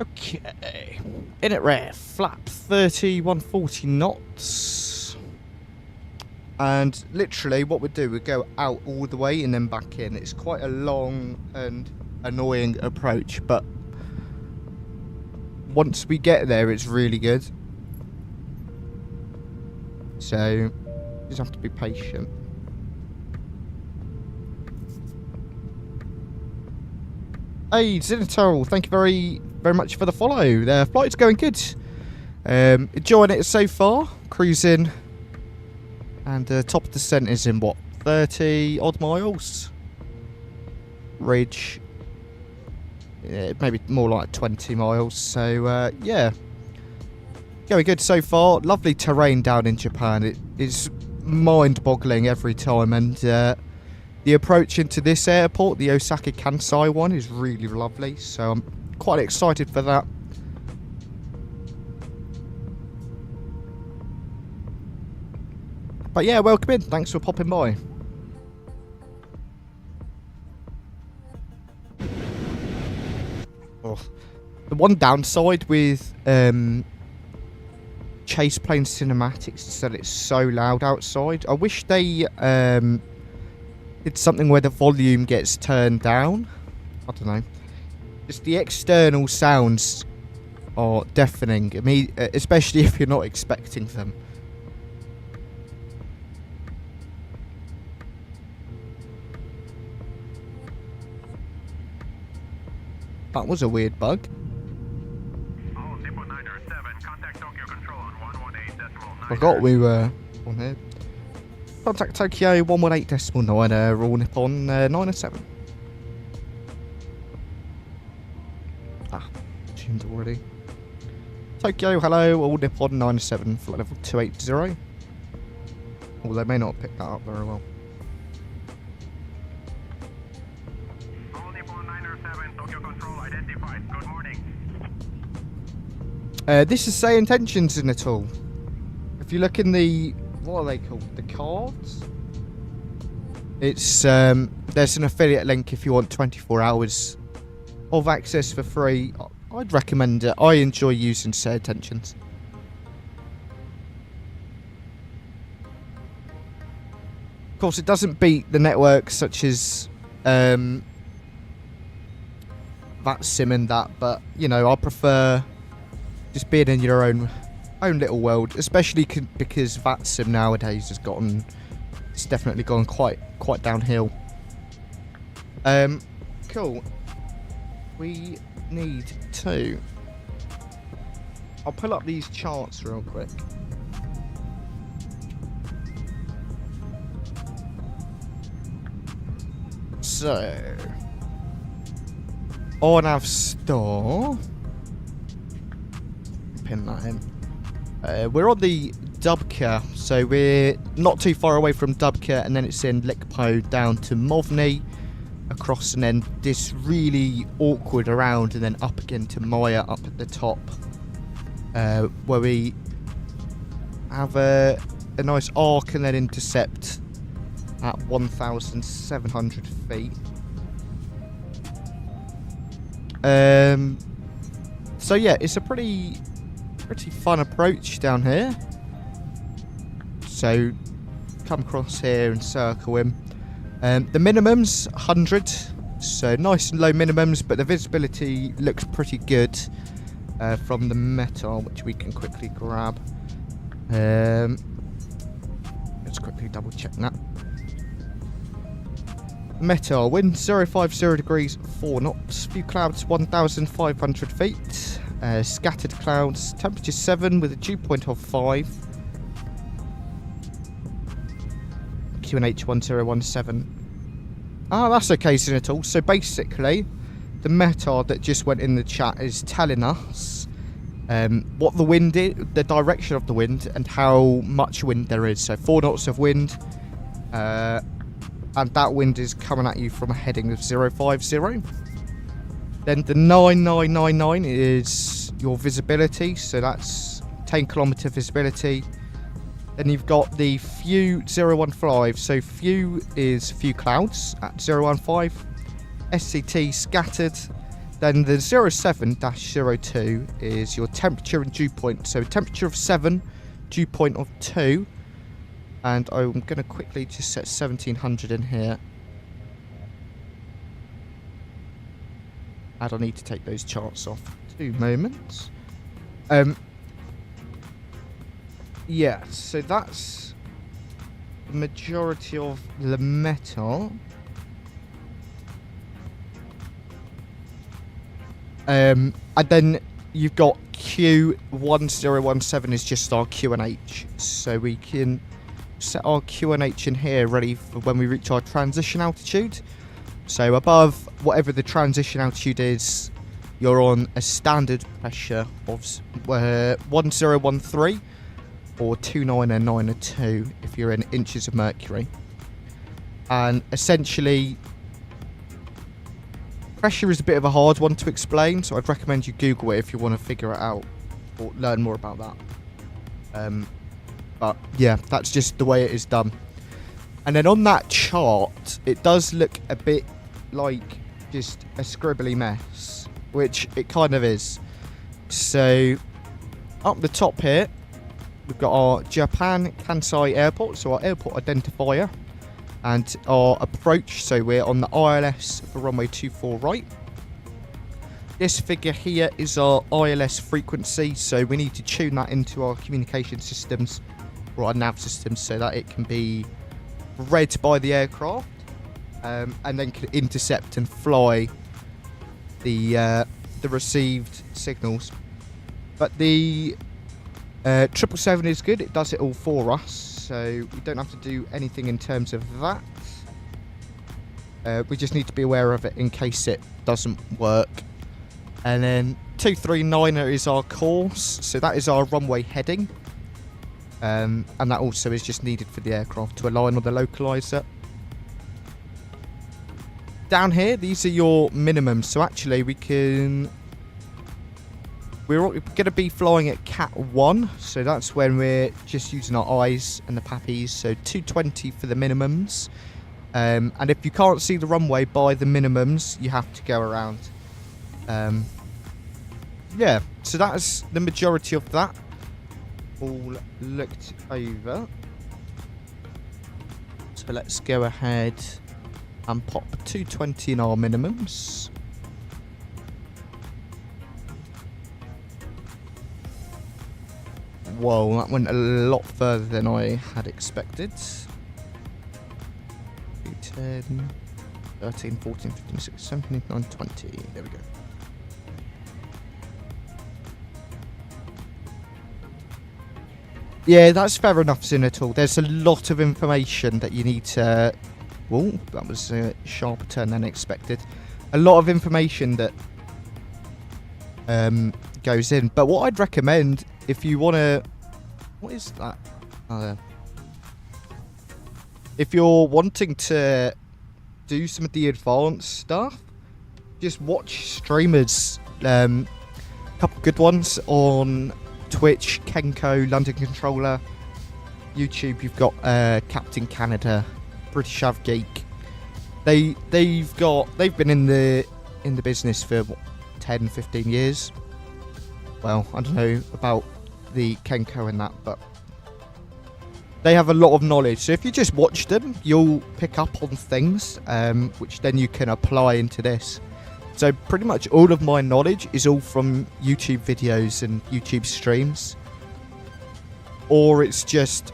Okay. In it rare, flap 30, 140 knots. And literally what we'd do, we'd go out all the way and then back in. It's quite a long and annoying approach, but once we get there, it's really good. So, you just have to be patient. Hey, 𝗔𝗏𝗀, thank you very much for the follow. The flight's going good. Enjoying it so far. Cruising. And top of descent is in what? 30 odd miles? Ridge. Yeah, maybe more like 20 miles. So, yeah. Going good so far. Lovely terrain down in Japan. It is mind-boggling every time. And the approach into this airport, the Osaka Kansai one, is really lovely. So I'm quite excited for that. But yeah, welcome in. Thanks for popping by. Oh. The one downside with chase plane cinematics so that it's so loud outside. I wish they did something where the volume gets turned down. I don't know. Just the external sounds are deafening. I mean, especially if you're not expecting them. That was a weird bug. Oh, Nippon 907, contact Tokyo Control on 118.9. Forgot we were on here. Contact Tokyo 118.9, all Nippon 907. Ah, tuned already. Tokyo, hello, all Nippon 907, flight level 280. Well, they may not pick that up very well. All Nippon 907, Tokyo Control identified. Good morning. This is SayIntentions in it all. If you look in the, what are they called? The cards? It's, there's an affiliate link if you want 24 hours of access for free. I'd recommend it. I enjoy using SayIntentions. Of course, it doesn't beat the networks such as 𝗏𝗏 and that, but you know, I prefer just being in your own little world, especially because 𝗏𝗏 nowadays has gotten, it's definitely gone quite downhill. Cool. We need to. I'll pull up these charts real quick. So, on our store, pin that in. We're on the 𝗗𝗏𝗀, so we're not too far away from 𝗗𝗏𝗀, and then it's in 𝗏𝗏𝗀 down to 𝗏𝗃, across, and then this really awkward around, and then up again to 𝗏𝗃 up at the top, where we have a nice arc and then intercept at 1,700 feet. So yeah, it's a pretty fun approach down here. So come across here and circle him. The minimum's 100, so nice and low minimums, but the visibility looks pretty good from the METAR, which we can quickly grab. Let's quickly double check that. METAR, wind 050 degrees 4 knots, few clouds 1,500 feet, scattered clouds, temperature 7 with a dew point of 5, QNH 1017. Ah, that's okay, Zenitol. So basically, the METAR that just went in the chat is telling us what the wind is, the direction of the wind, and how much wind there is. So 4 knots of wind, and that wind is coming at you from a heading of 050. Then the 9999 is your visibility, so that's 10 kilometer visibility. Then you've got the few 015, so few is few clouds at 015, SCT scattered. Then the 07-02 is your temperature and dew point, so temperature of 7, dew point of 2. And I'm going to quickly just set 1700 in here. And I need to take those charts off. 2 moments. Yeah, so that's the majority of the METAR. And then you've got Q1017 is just our QNH. So we can set our QNH in here ready for when we reach our transition altitude. So above whatever the transition altitude is, you're on a standard pressure of 1013 or 2992 if you're in inches of mercury. And essentially, pressure is a bit of a hard one to explain, so I'd recommend you Google it if you want to figure it out or learn more about that. But yeah, that's just the way it is done. And then on that chart, it does look a bit like just a scribbly mess, which it kind of is. So up the top here, we've got our Japan Kansai Airport, so our airport identifier, and our approach, so we're on the ILS for runway 24 right. This figure here is our ILS frequency, so we need to tune that into our communication systems, or our nav systems, so that it can be read by the aircraft, and then can intercept and fly the received signals. But the 777 is good, it does it all for us, so we don't have to do anything in terms of that. We just need to be aware of it in case it doesn't work. And then 239er is our course, so that is our runway heading, and that also is just needed for the aircraft to align on the localizer. Down here, these are your minimums, so actually we're going to be flying at Cat 1, so that's when we're just using our eyes and the PAPIs, so 220 for the minimums. And if you can't see the runway by the minimums, you have to go around. Yeah, so that's the majority of that all looked over. So let's go ahead and pop 220 in our minimums. Whoa, that went a lot further than I had expected. 10, 13, 14, 15, 16, 17, 19, 20. There we go. Yeah, that's fair enough, Zinatol. There's a lot of information that you need to... Whoa, that was a sharper turn than expected. A lot of information that goes in. But what I'd recommend, if you want to... What is that? If you're wanting to do some of the advanced stuff, just watch streamers. A couple good ones on Twitch, Kenko, London Controller. YouTube, you've got Captain Canada, British Av Geek. They've been in the business for what, 10, 15 years. Well, I don't know about the Kenko and that, but they have a lot of knowledge. So if you just watch them, you'll pick up on things, which then you can apply into this. So pretty much all of my knowledge is all from YouTube videos and YouTube streams. Or it's just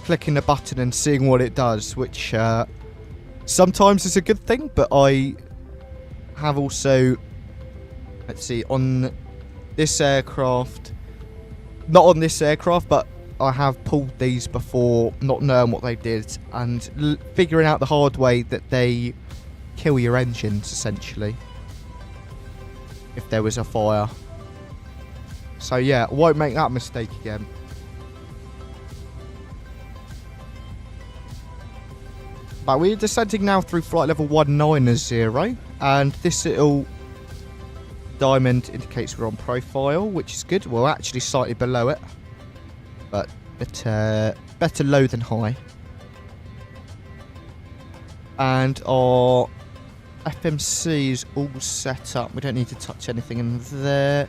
clicking a button and seeing what it does, which sometimes is a good thing, but I have also, let's see, on this aircraft, not on this aircraft, but I have pulled these before, not knowing what they did, and figuring out the hard way that they kill your engines, essentially, if there was a fire. So yeah, I won't make that mistake again. But we're descending now through flight level 190, and this little diamond indicates we're on profile, which is good. We're actually slightly below it, but better low than high. And our FMC is all set up. We don't need to touch anything in there,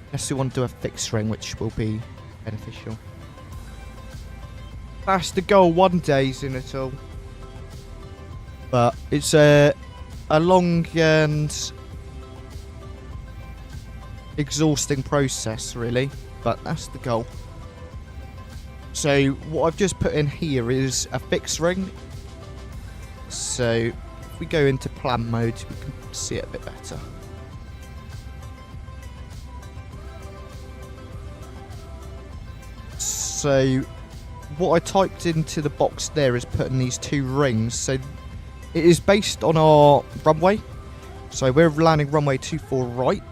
unless we want to do a fixed ring, which will be beneficial. That's the goal one day, Zinatol. But it's a long and exhausting process, really. But that's the goal. So what I've just put in here is a fixed ring. So if we go into plan mode, we can see it a bit better. So what I typed into the box there is putting these two rings. So it is based on our runway. So we're landing runway 24 right.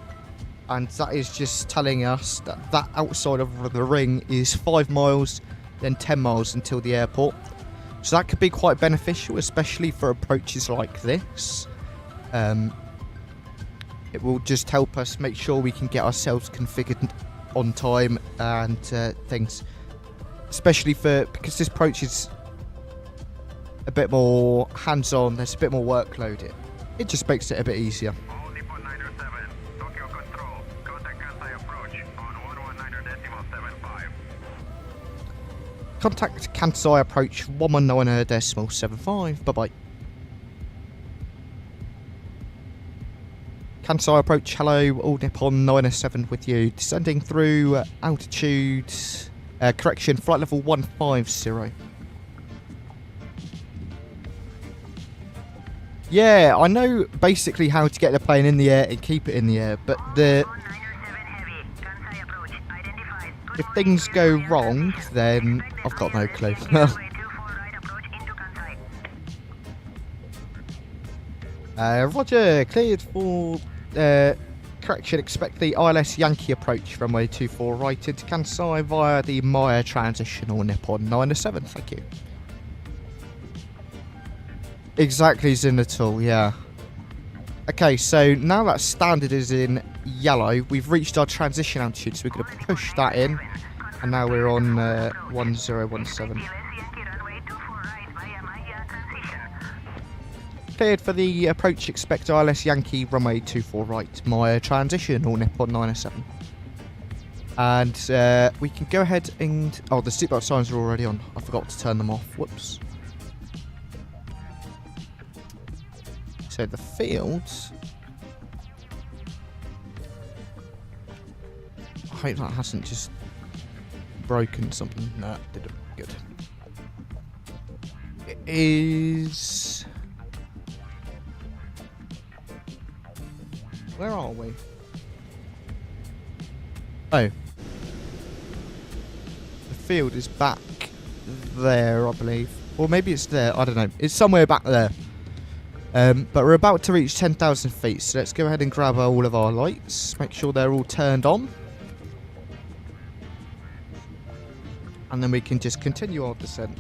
And that is just telling us that that outside of the ring is 5 miles, then 10 miles until the airport. So that could be quite beneficial, especially for approaches like this. It will just help us make sure we can get ourselves configured on time and things. Especially because this approach is a bit more hands-on, there's a bit more workload. It just makes it a bit easier. All Nippon 907, Tokyo Control, contact Kansai approach on 119.75. contact Kansai approach 119.75. Bye-bye. Kansai approach, hello, all Nippon 907 with you. Descending through altitude, correction, flight level 150. Yeah, I know basically how to get the plane in the air and keep it in the air, but if things go wrong, then I've got no clue. Roger, cleared for correction. Expect the ILS Yankee approach runway 24 right into Kansai via the Maya transitional Nippon 907. Thank you. Exactly, Zinnatul, yeah. Okay, so now that standard is in yellow, we've reached our transition altitude, so we're going to push that in. And now we're on 1017. Cleared for the approach, expect ILS Yankee, runway 24 right, Maya transition, or Nippon 907. And we can go ahead and... Oh, the seatbelt signs are already on. I forgot to turn them off. Whoops. So the fields... I hope that hasn't just broken something. No, it didn't. Good. It is... Where are we? Oh. The field is back there, I believe. Or maybe it's there. I don't know. It's somewhere back there. But we're about to reach 10,000 feet. So let's go ahead and grab all of our lights. Make sure they're all turned on. And then we can just continue our descent.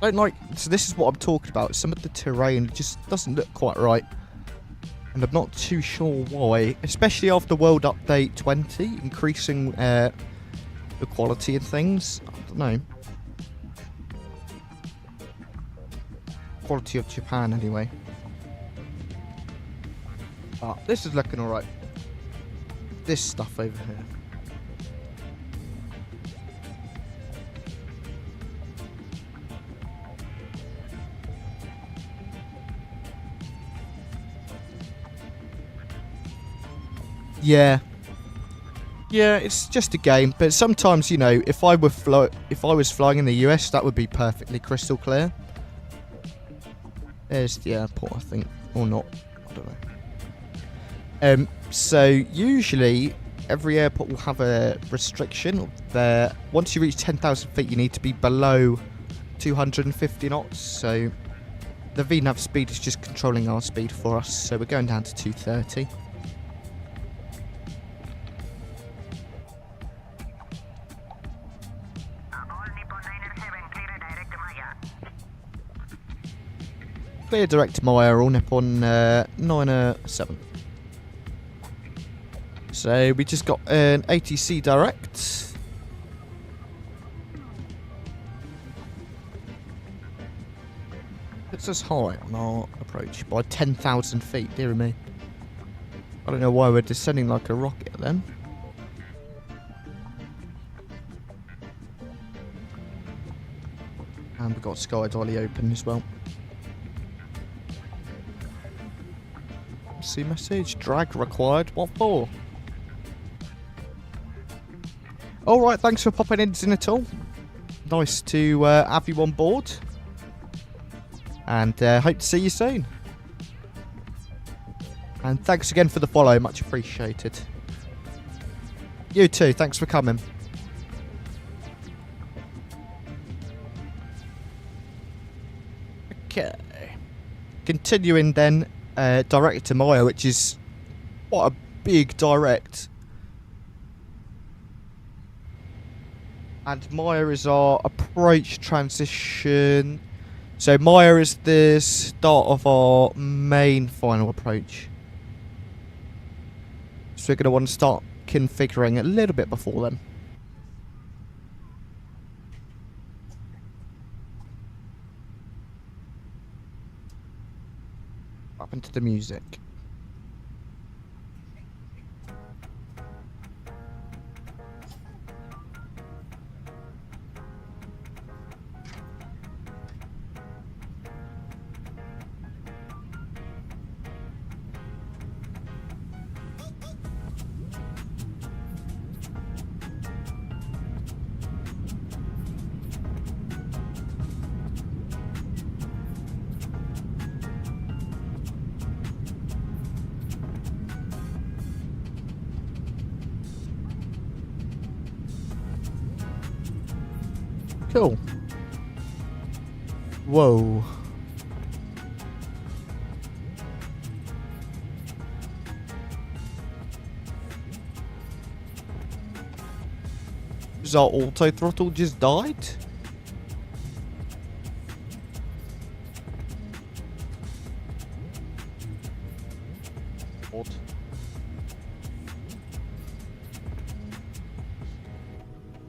Don't like, so this is what I'm talking about. Some of the terrain just doesn't look quite right, and I'm not too sure why. Especially after World Update 20, increasing the quality of things. I don't know. Quality of Japan, anyway. But this is looking alright. This stuff over here. Yeah, it's just a game. But sometimes, you know, if I was flying in the US, that would be perfectly crystal clear. There's the airport, I think, or not. I don't know. So usually every airport will have a restriction there. Once you reach 10,000 feet, you need to be below 250 knots. So the VNAV speed is just controlling our speed for us. So we're going down to 230. Clear direct to Maya, all Nippon 907. So we just got an ATC direct. It's us high on our approach by 10,000 feet, dear me. I don't know why we're descending like a rocket then. And we've got Sky Dolly open as well. See message, drag required, what for? Alright, thanks for popping in, Zinnatul. Nice to have you on board. And hope to see you soon. And thanks again for the follow, much appreciated. You too, thanks for coming. Okay. Continuing then. Direct to Maya, which is what a big direct. And Maya is our approach transition. So Maya is the start of our main final approach. So we're going to want to start configuring a little bit before then. Up into the music. Cool. Whoa. Our auto throttle just died? Odd.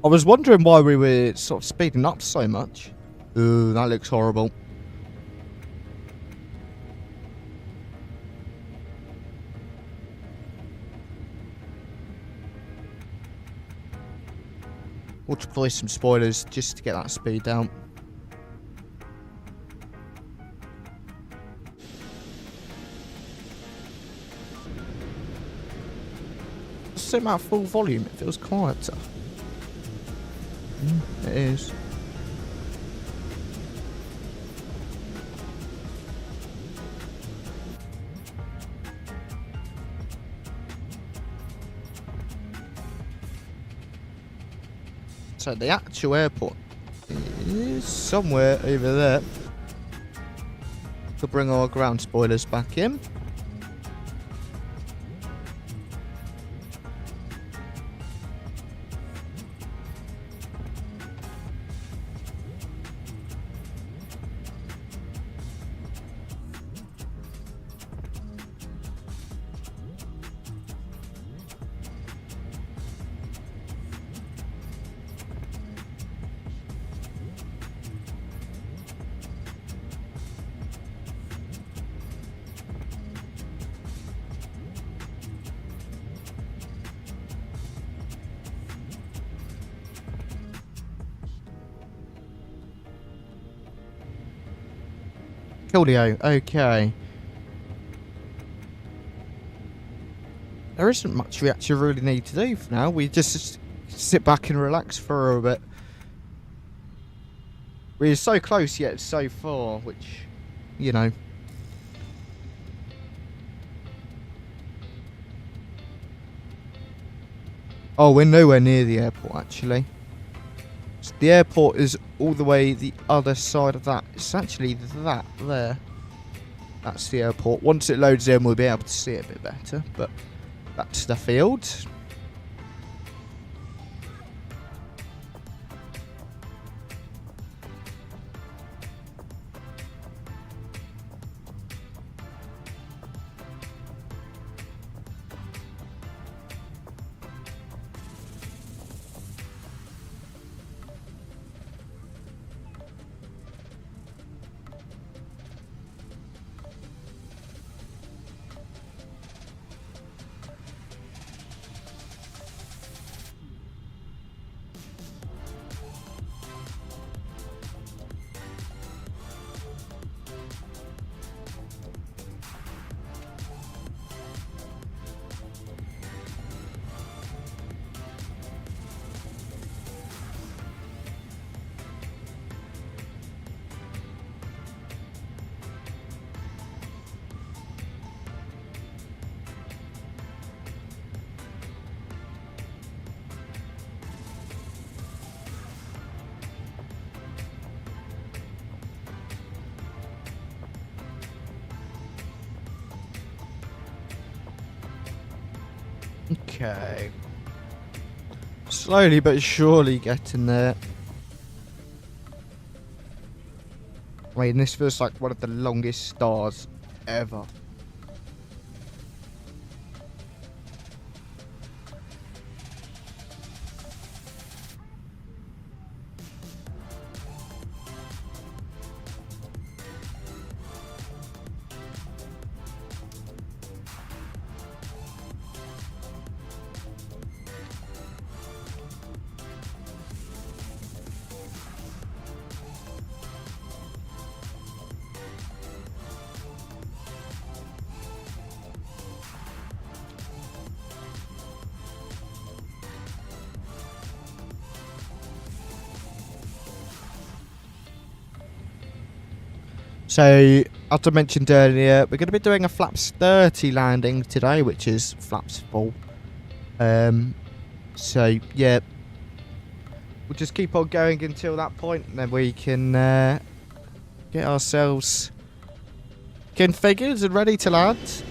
I was wondering why we were sort of speeding up so much. Ooh, that looks horrible. We'll deploy some spoilers just to get that speed down. Same at full volume, it feels quieter. It is. So the actual airport is somewhere over there. We'll bring our ground spoilers back in. Coolio, okay. There isn't much we actually really need to do for now. We just sit back and relax for a bit. We're so close yet so far, which, you know. Oh, we're nowhere near the airport actually. So the airport is all the way the other side of that. It's actually that there. That's the airport. Once it loads in, we'll be able to see it a bit better. But that's the field. Okay. Slowly but surely getting there. Wait, and this feels like one of the longest stars ever. So, as I mentioned earlier, we're going to be doing a flaps 30 landing today, which is flaps full. So, yeah, we'll just keep on going until that point, and then we can get ourselves configured and ready to land.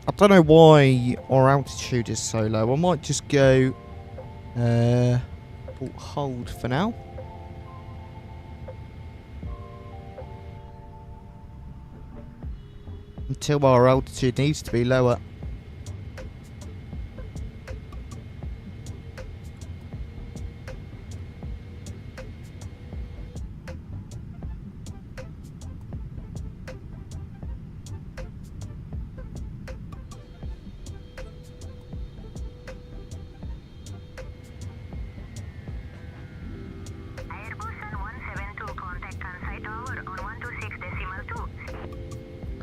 I don't know why our altitude is so low. I might just go hold for now. Until our altitude needs to be lower.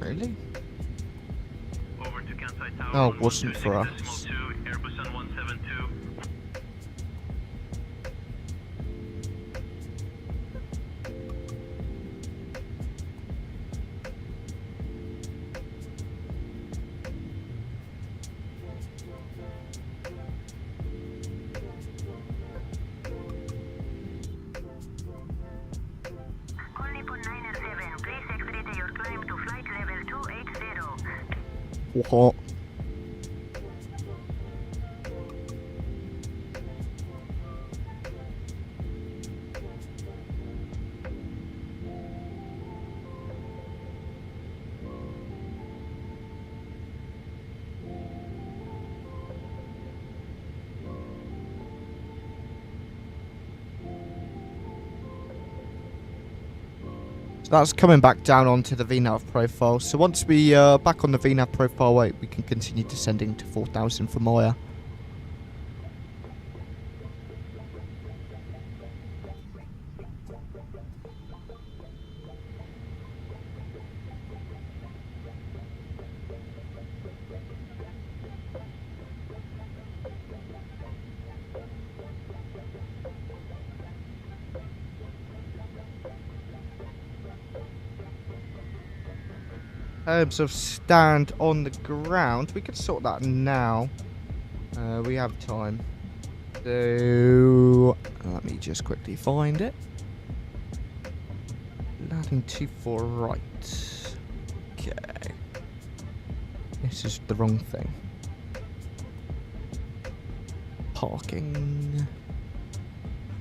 Really? Over to Kansai Tower. Oh, it wasn't for us. Airbus on 172. Nippon 907, please accelerate your climb to flight level 280. What? That's coming back down onto the VNAV profile. So once we are back on the VNAV profile weight, we can continue descending to 4,000 for Maya. In terms of stand on the ground, we could sort that now. We have time. So let me just quickly find it. Landing 24 right. Okay. This is the wrong thing. Parking.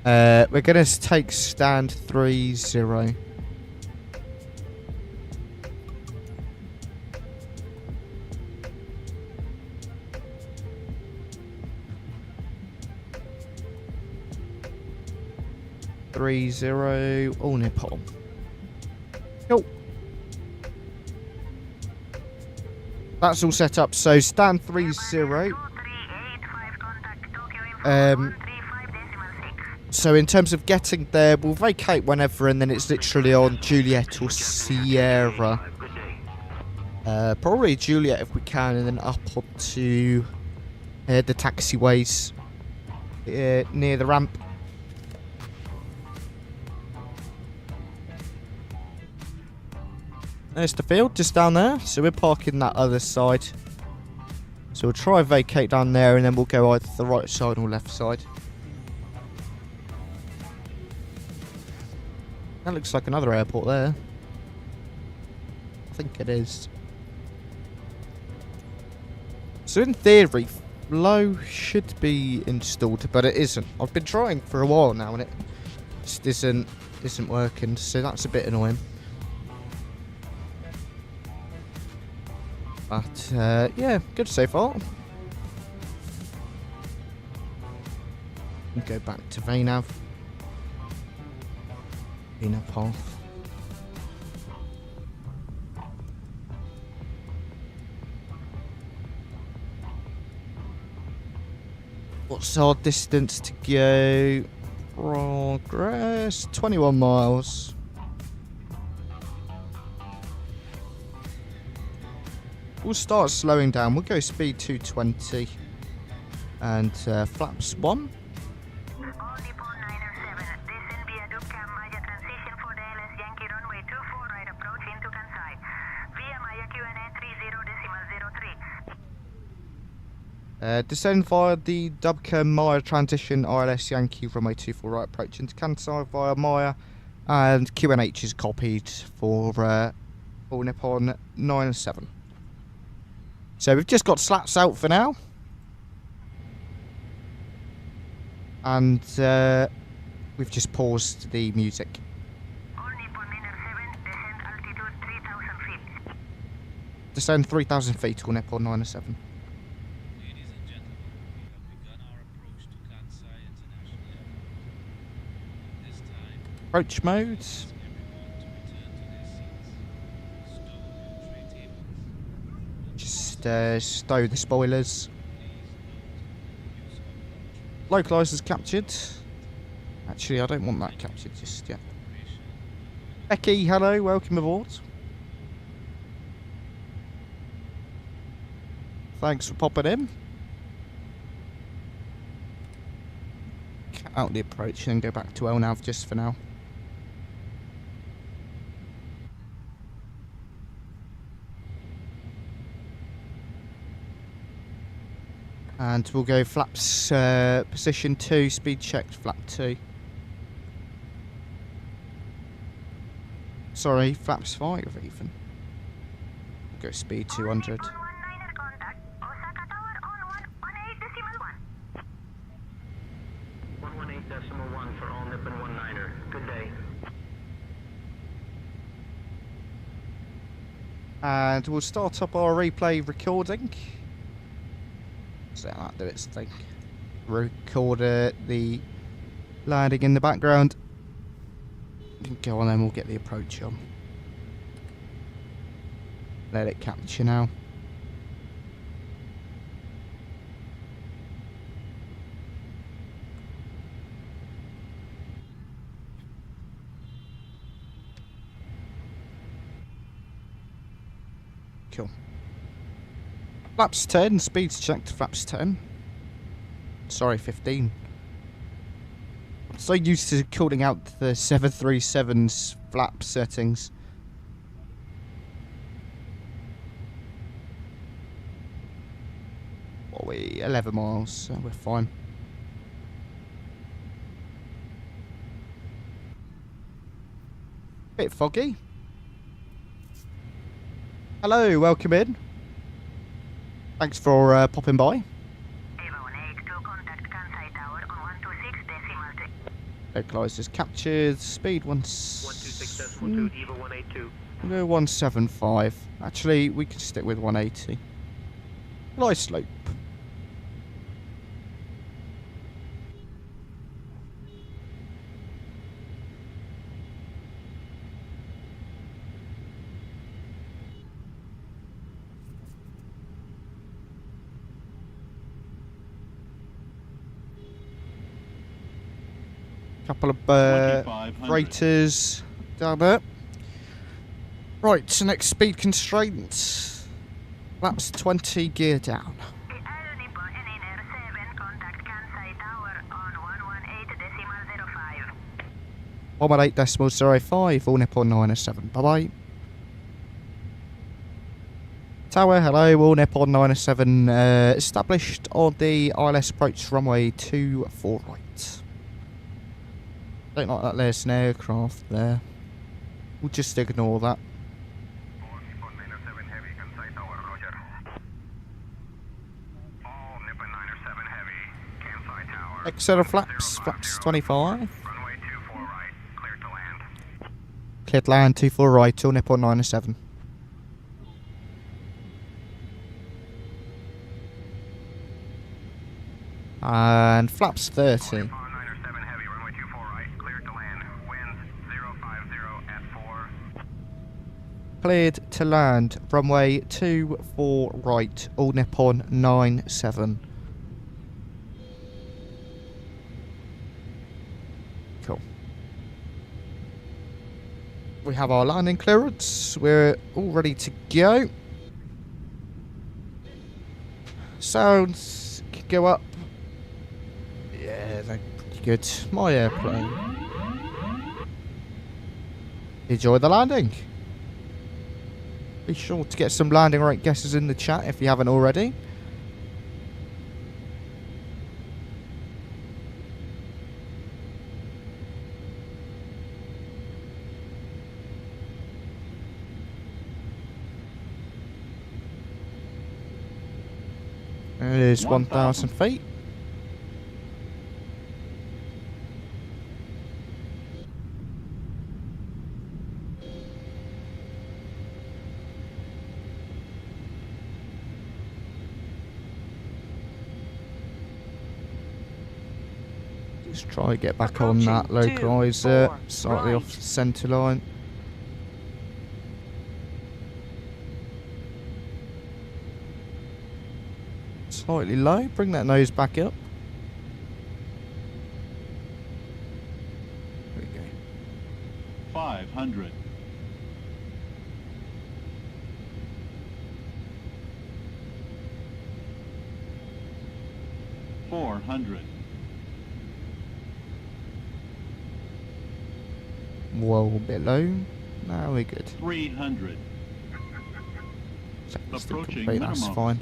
We're gonna take stand 30. All Nippon. Cool. That's all set up. So stand 30. So in terms of getting there, we'll vacate whenever, and then it's literally on Juliet or Sierra. Probably Juliet if we can, and then up onto the taxiways near the ramp. There's the field just down there, so we're parking that other side. So we'll try and vacate down there, and then we'll go either the right side or left side. That looks like another airport there. I think it is. So in theory, flow should be installed, but it isn't. I've been trying for a while now, and it just isn't isn't working, so that's a bit annoying. But yeah, good so far. We'll go back to VNAV. VNAV path. What's our distance to go? Progress 21 miles. We'll start slowing down. We'll go speed 220 and flaps 1. All Nippon 907, descend via Dukam Maya transition for the LS Yankee runway 24 right approach into Kansai. Via Maya QNA 30.03. Descend via the Dubka Maya transition RLS Yankee runway 24 right approach into Kansai via Maya, and QNH is copied for all Nippon 907. So we've just got slats out for now, and we've just paused the music. All Nippon 907, descend altitude 3,000 feet. Descend 3,000 feet, all Nippon 907. Ladies and gentlemen, we have begun our approach to Kansai International Airport. This time, Approach mode. ask everyone to return to their seats. Stow your tray tables. Just stow the spoilers. Please note the use of Localizers captured. Actually, I don't want that captured just yet. operation. Becky, hello, welcome aboard. Thanks for popping in. Cut out the approach and go back to LNAV just for now. And we'll go flaps position 2, speed checked, flap 2. Sorry, flaps 5 even. We'll go speed 200. On 19er contact, Osaka Tower on 118.1. 118.1 for all Nippon 19er. Good day. And we'll start up our replay recording. So that do its thing. Record the landing in the background. Go on then, we'll get the approach on. Let it capture now. Cool. Flaps 10, speeds checked, flaps 10. Sorry, 15. I'm so used to calling out the 737's flap settings. What are we? 11 miles, so we're fine. Bit foggy. Hello, welcome in. Thanks for popping by. Eva 182, contact Kansai Tower on 126.3. Localizers captured. Speed 126.2, Eva 182. We'll go 175. Actually, we could stick with 180. Glide slope. Couple of freighters down there. Right, so next speed constraint. Flaps 20, gear down. The Air Nippon NNR 7, contact Kansai Tower on 118.05. 118.05, all Nippon 907. Bye bye. Tower, hello, all Nippon 907. Established on the ILS approach runway 24 right. Don't like that there's an aircraft there. We'll just ignore that. All Nippon 907 Heavy, Kansai Tower, roger. All Nippon 907 Heavy, Kansai Tower. Exeter flaps, flaps 25. Runway 24 right, clear to land. Cleared land 24 right, till Nippon 907. And flaps 30. Nippon 907 heavy, runway 24 right, cleared to land. Winds 050 at 4. Cleared to land, runway 24 right, all Nippon 97. Cool. We have our landing clearance. We're all ready to go. Sounds can go up. Yeah, they're pretty good. My airplane. Enjoy the landing. Be sure to get some landing rate guesses in the chat if you haven't already. It is 1,000 feet. Just try to get back on that Approaching localizer, 24 slightly off right. the centre line. Slightly low, bring that nose back up. There we go. 500. 400. Whoa, a bit low. Now we're good. 300. Second stick Approaching complete, that's minimum. fine.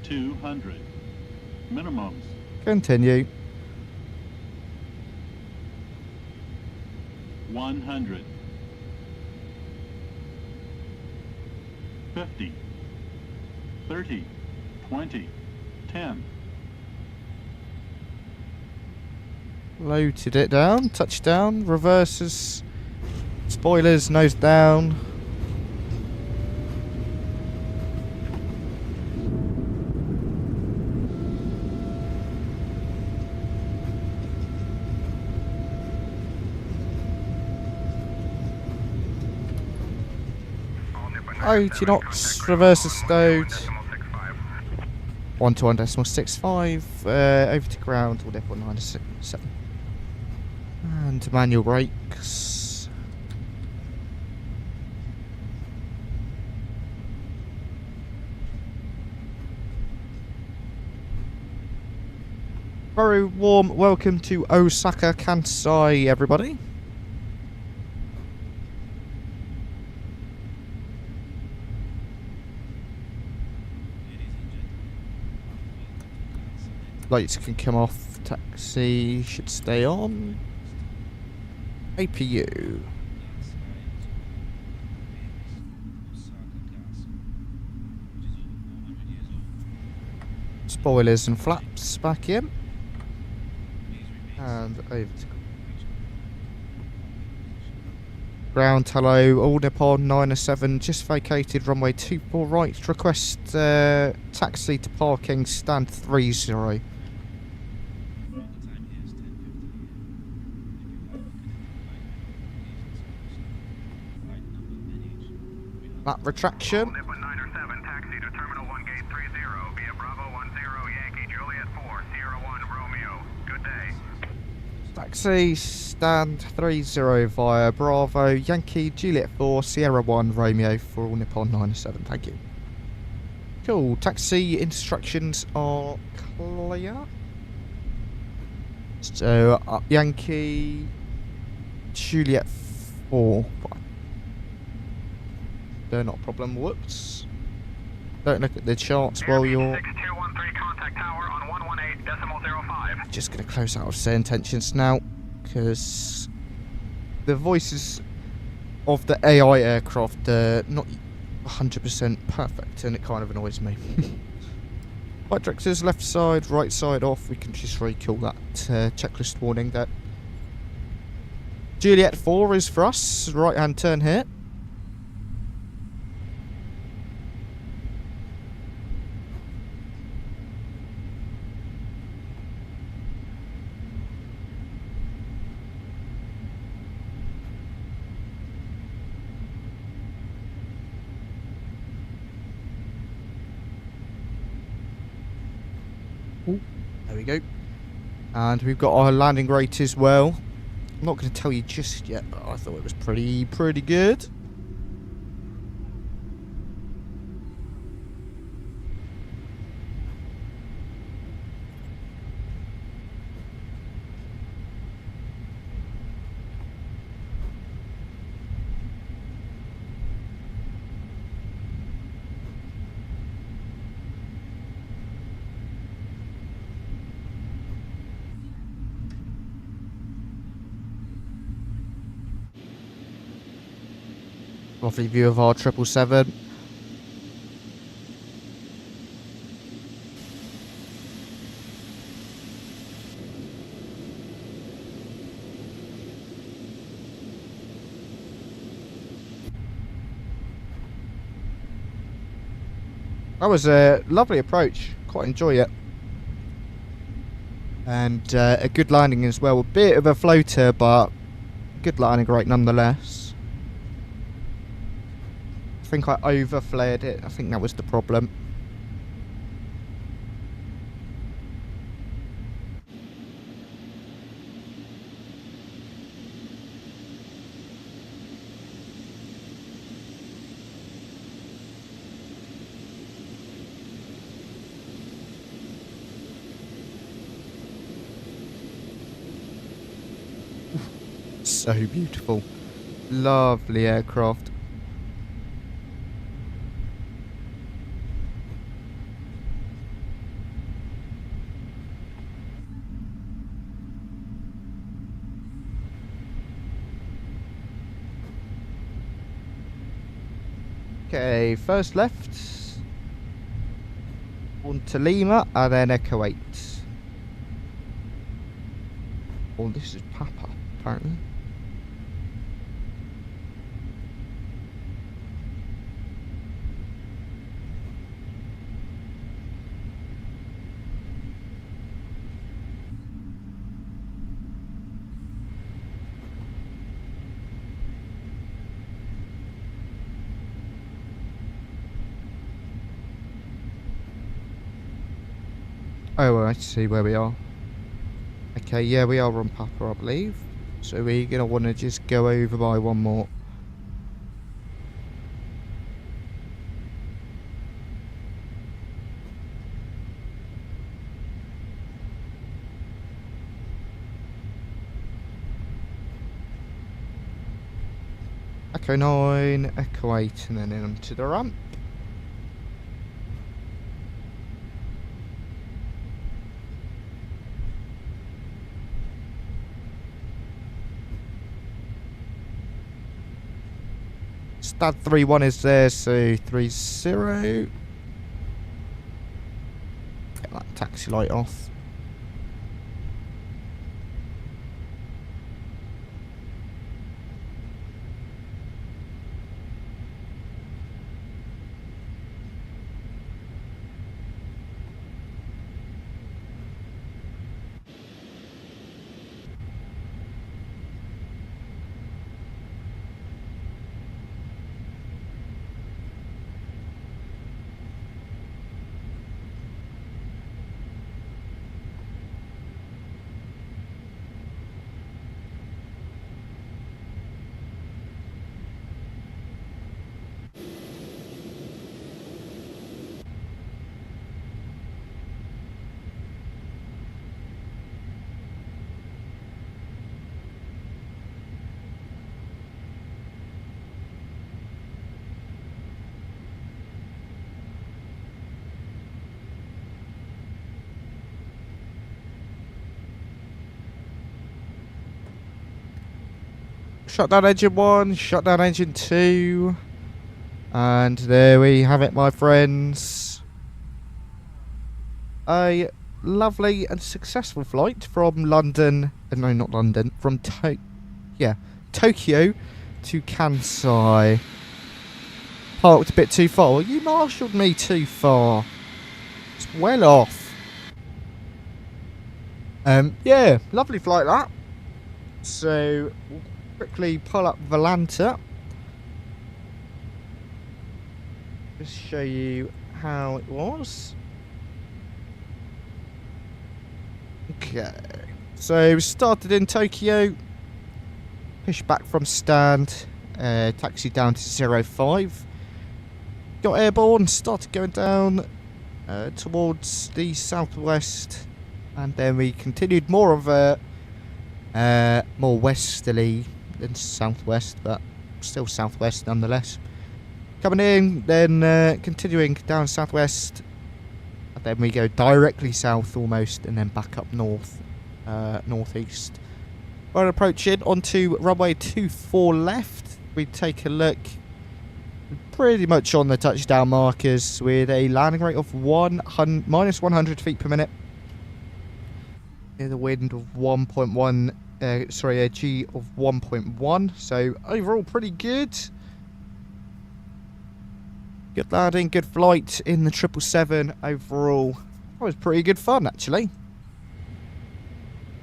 200. Minimums. Continue. 100. 50. 30. 20. 10. Loaded it down, touchdown, reverses, spoilers, nose down. All Nippon 80 knots, reverses stowed. 121.65, over to ground, all Nippon 967. And manual brakes. Very warm welcome to Osaka, Kansai, everybody. Lights can come off, taxi should stay on. APU. Spoilers and flaps back in. And over to ground. Hello, all Nippon 907 just vacated runway 24 right. Request taxi to parking, stand 30. That retraction. Nippon 907, taxi to Terminal 1 Gate 30 via Bravo 10 Yankee Juliet 4 Sierra 1 Romeo. Good day. Taxi stand 30 via Bravo Yankee Juliet 4 Sierra 1 Romeo for all Nippon 907. Thank you. Cool. Taxi instructions are clear. So up Yankee Juliet 4. They're not a problem. Whoops. Don't look at the charts while you're... 6213 contact tower on 118.05. Just going to close out of SayIntentions now, because the voices of the AI aircraft are not 100% perfect, and it kind of annoys me. Right directors, left side, right side off. We can just recall that checklist warning there. Juliet 4 is for us. Right hand turn here. There we go. And we've got our landing rate as well. I'm not going to tell you just yet, but I thought it was pretty good. Lovely view of our 777. That was a lovely approach. Quite enjoy it. And a good landing as well. A bit of a floater, but good landing rate nonetheless. I think I overflared it. I think that was the problem. So beautiful. Lovely aircraft. Okay, first left on to Lima and then Echo 8. Oh, this is Papa, apparently. Oh, well, I see where we are. Okay, yeah, we are on Papa, I believe. So we're going to want to just go over by one more. Echo 9, Echo 8, and then into the ramp. Stad 3-1 is there, so 3-0. Get that taxi light off. Shut down engine 1, shut down engine 2. And there we have it, my friends. A lovely and successful flight from London. No, not London. From Tokyo to Kansai. Parked a bit too far. Well, you marshalled me too far. It's well off. Yeah, lovely flight that. So we'll quickly pull up Volanta. Just show you how it was. Okay. So we started in Tokyo. Pushed back from stand. Taxi down to 05. Got airborne. Started going down towards the southwest. And then we continued more of a more westerly than southwest, but still southwest nonetheless. Coming in, then continuing down southwest, and then we go directly south almost, and then back up north, northeast. While approaching onto runway 24 left, we take a look. Pretty much on the touchdown markers with a landing rate of minus 100 feet per minute. The wind of 1.1, a G of 1.1. So overall, pretty good. Good landing, good flight in the 777. Overall, that was pretty good fun actually.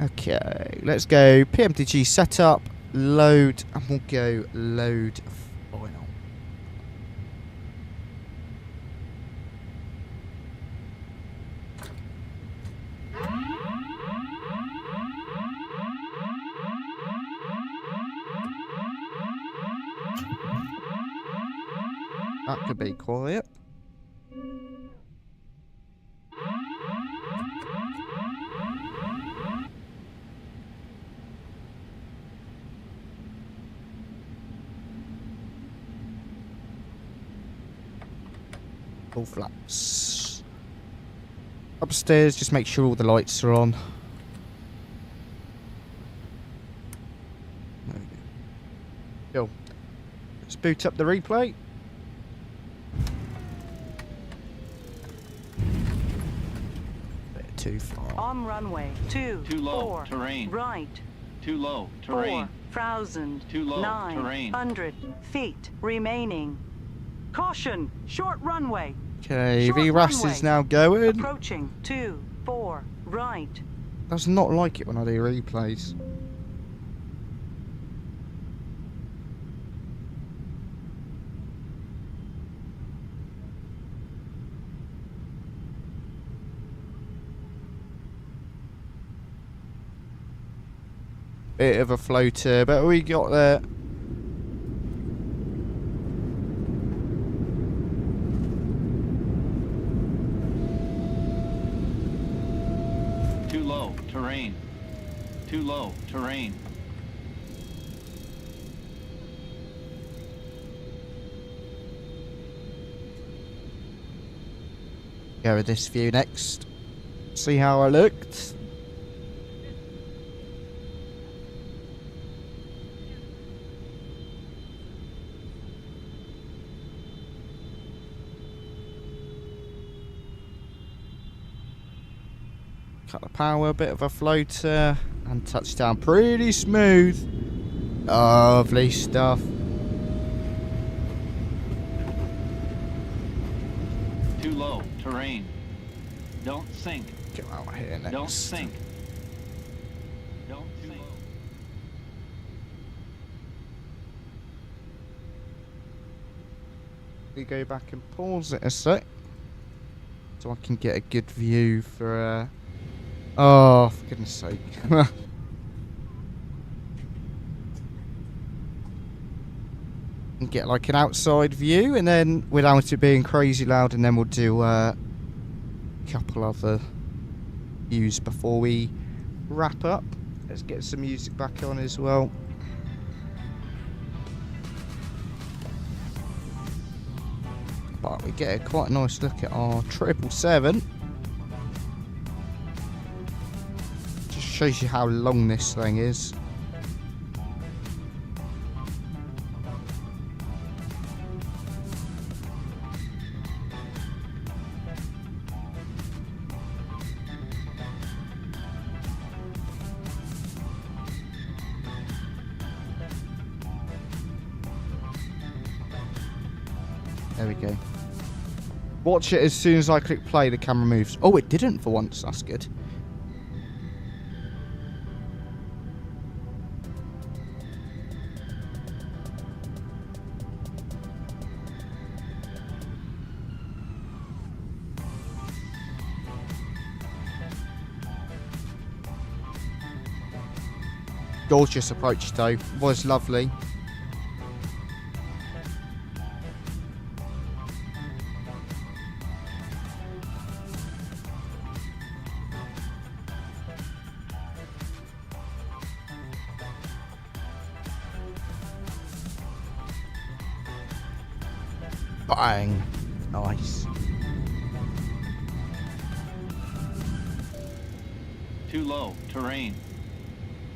Okay, let's go PMDG setup, load, and we'll go load final. That could be quiet. Full flaps. Upstairs, just make sure all the lights are on. There we go. Cool. Let's boot up the replay. Too far. On runway 2, Too low, 4, terrain. right, Too low, terrain. 4,000, Too low, terrain. 900 feet remaining. Caution, short runway. Okay, Short VRAS runway. is now going. Approaching 2, 4, right. Does not like it when I do replays. Bit of a floater, but we got there. Too low, terrain. Too low, terrain. Go with this view next. See how I looked. Cut the power, bit of a floater, and touchdown pretty smooth. Lovely stuff. Too low, terrain. Don't sink. Go out here next. Don't sink. Don't sink. We go back and pause it a sec, so I can get a good view for. Oh, for goodness sake! And get like an outside view, and then without it being crazy loud, and then we'll do a couple other views before we wrap up. Let's get some music back on as well. But we get quite a nice look at our 777. Just shows you how long this thing is. There we go. Watch it as soon as I click play, the camera moves. Oh, it didn't for once. That's good. Gorgeous approach though, was lovely. Bang! Nice. Too low, terrain.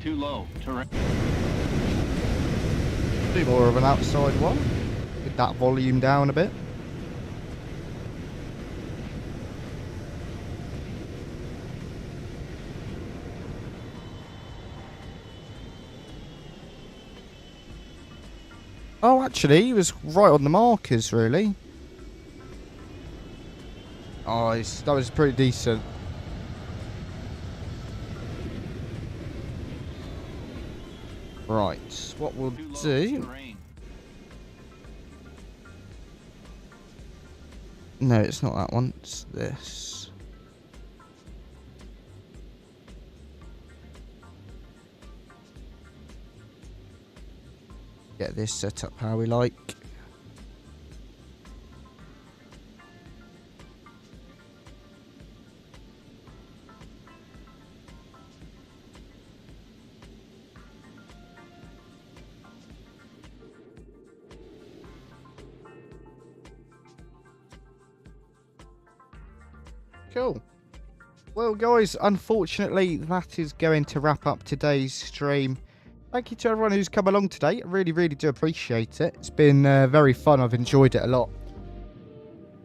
Too low, terrain. Do more of an outside one. Get that volume down a bit. Oh, actually, he was right on the markers, really. Oh, that was pretty decent. Right, what we'll Too low, do... terrain. No, it's not that one, it's this. Get this set up how we like. Cool. Well, guys, unfortunately, that is going to wrap up today's stream. Thank you to everyone who's come along today. I really, really do appreciate it. It's been very fun. I've enjoyed it a lot.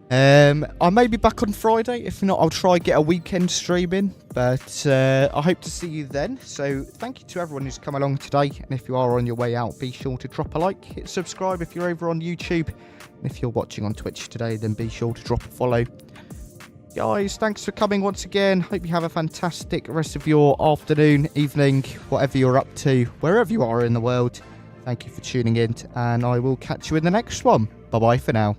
I may be back on Friday. If not, I'll try get a weekend stream in. But I hope to see you then. So thank you to everyone who's come along today. And if you are on your way out, be sure to drop a like, hit subscribe if you're over on YouTube. And if you're watching on Twitch today, then be sure to drop a follow. Guys, thanks for coming once again. Hope you have a fantastic rest of your afternoon, evening, whatever you're up to, wherever you are in the world. Thank you for tuning in, and I will catch you in the next one. Bye-bye for now.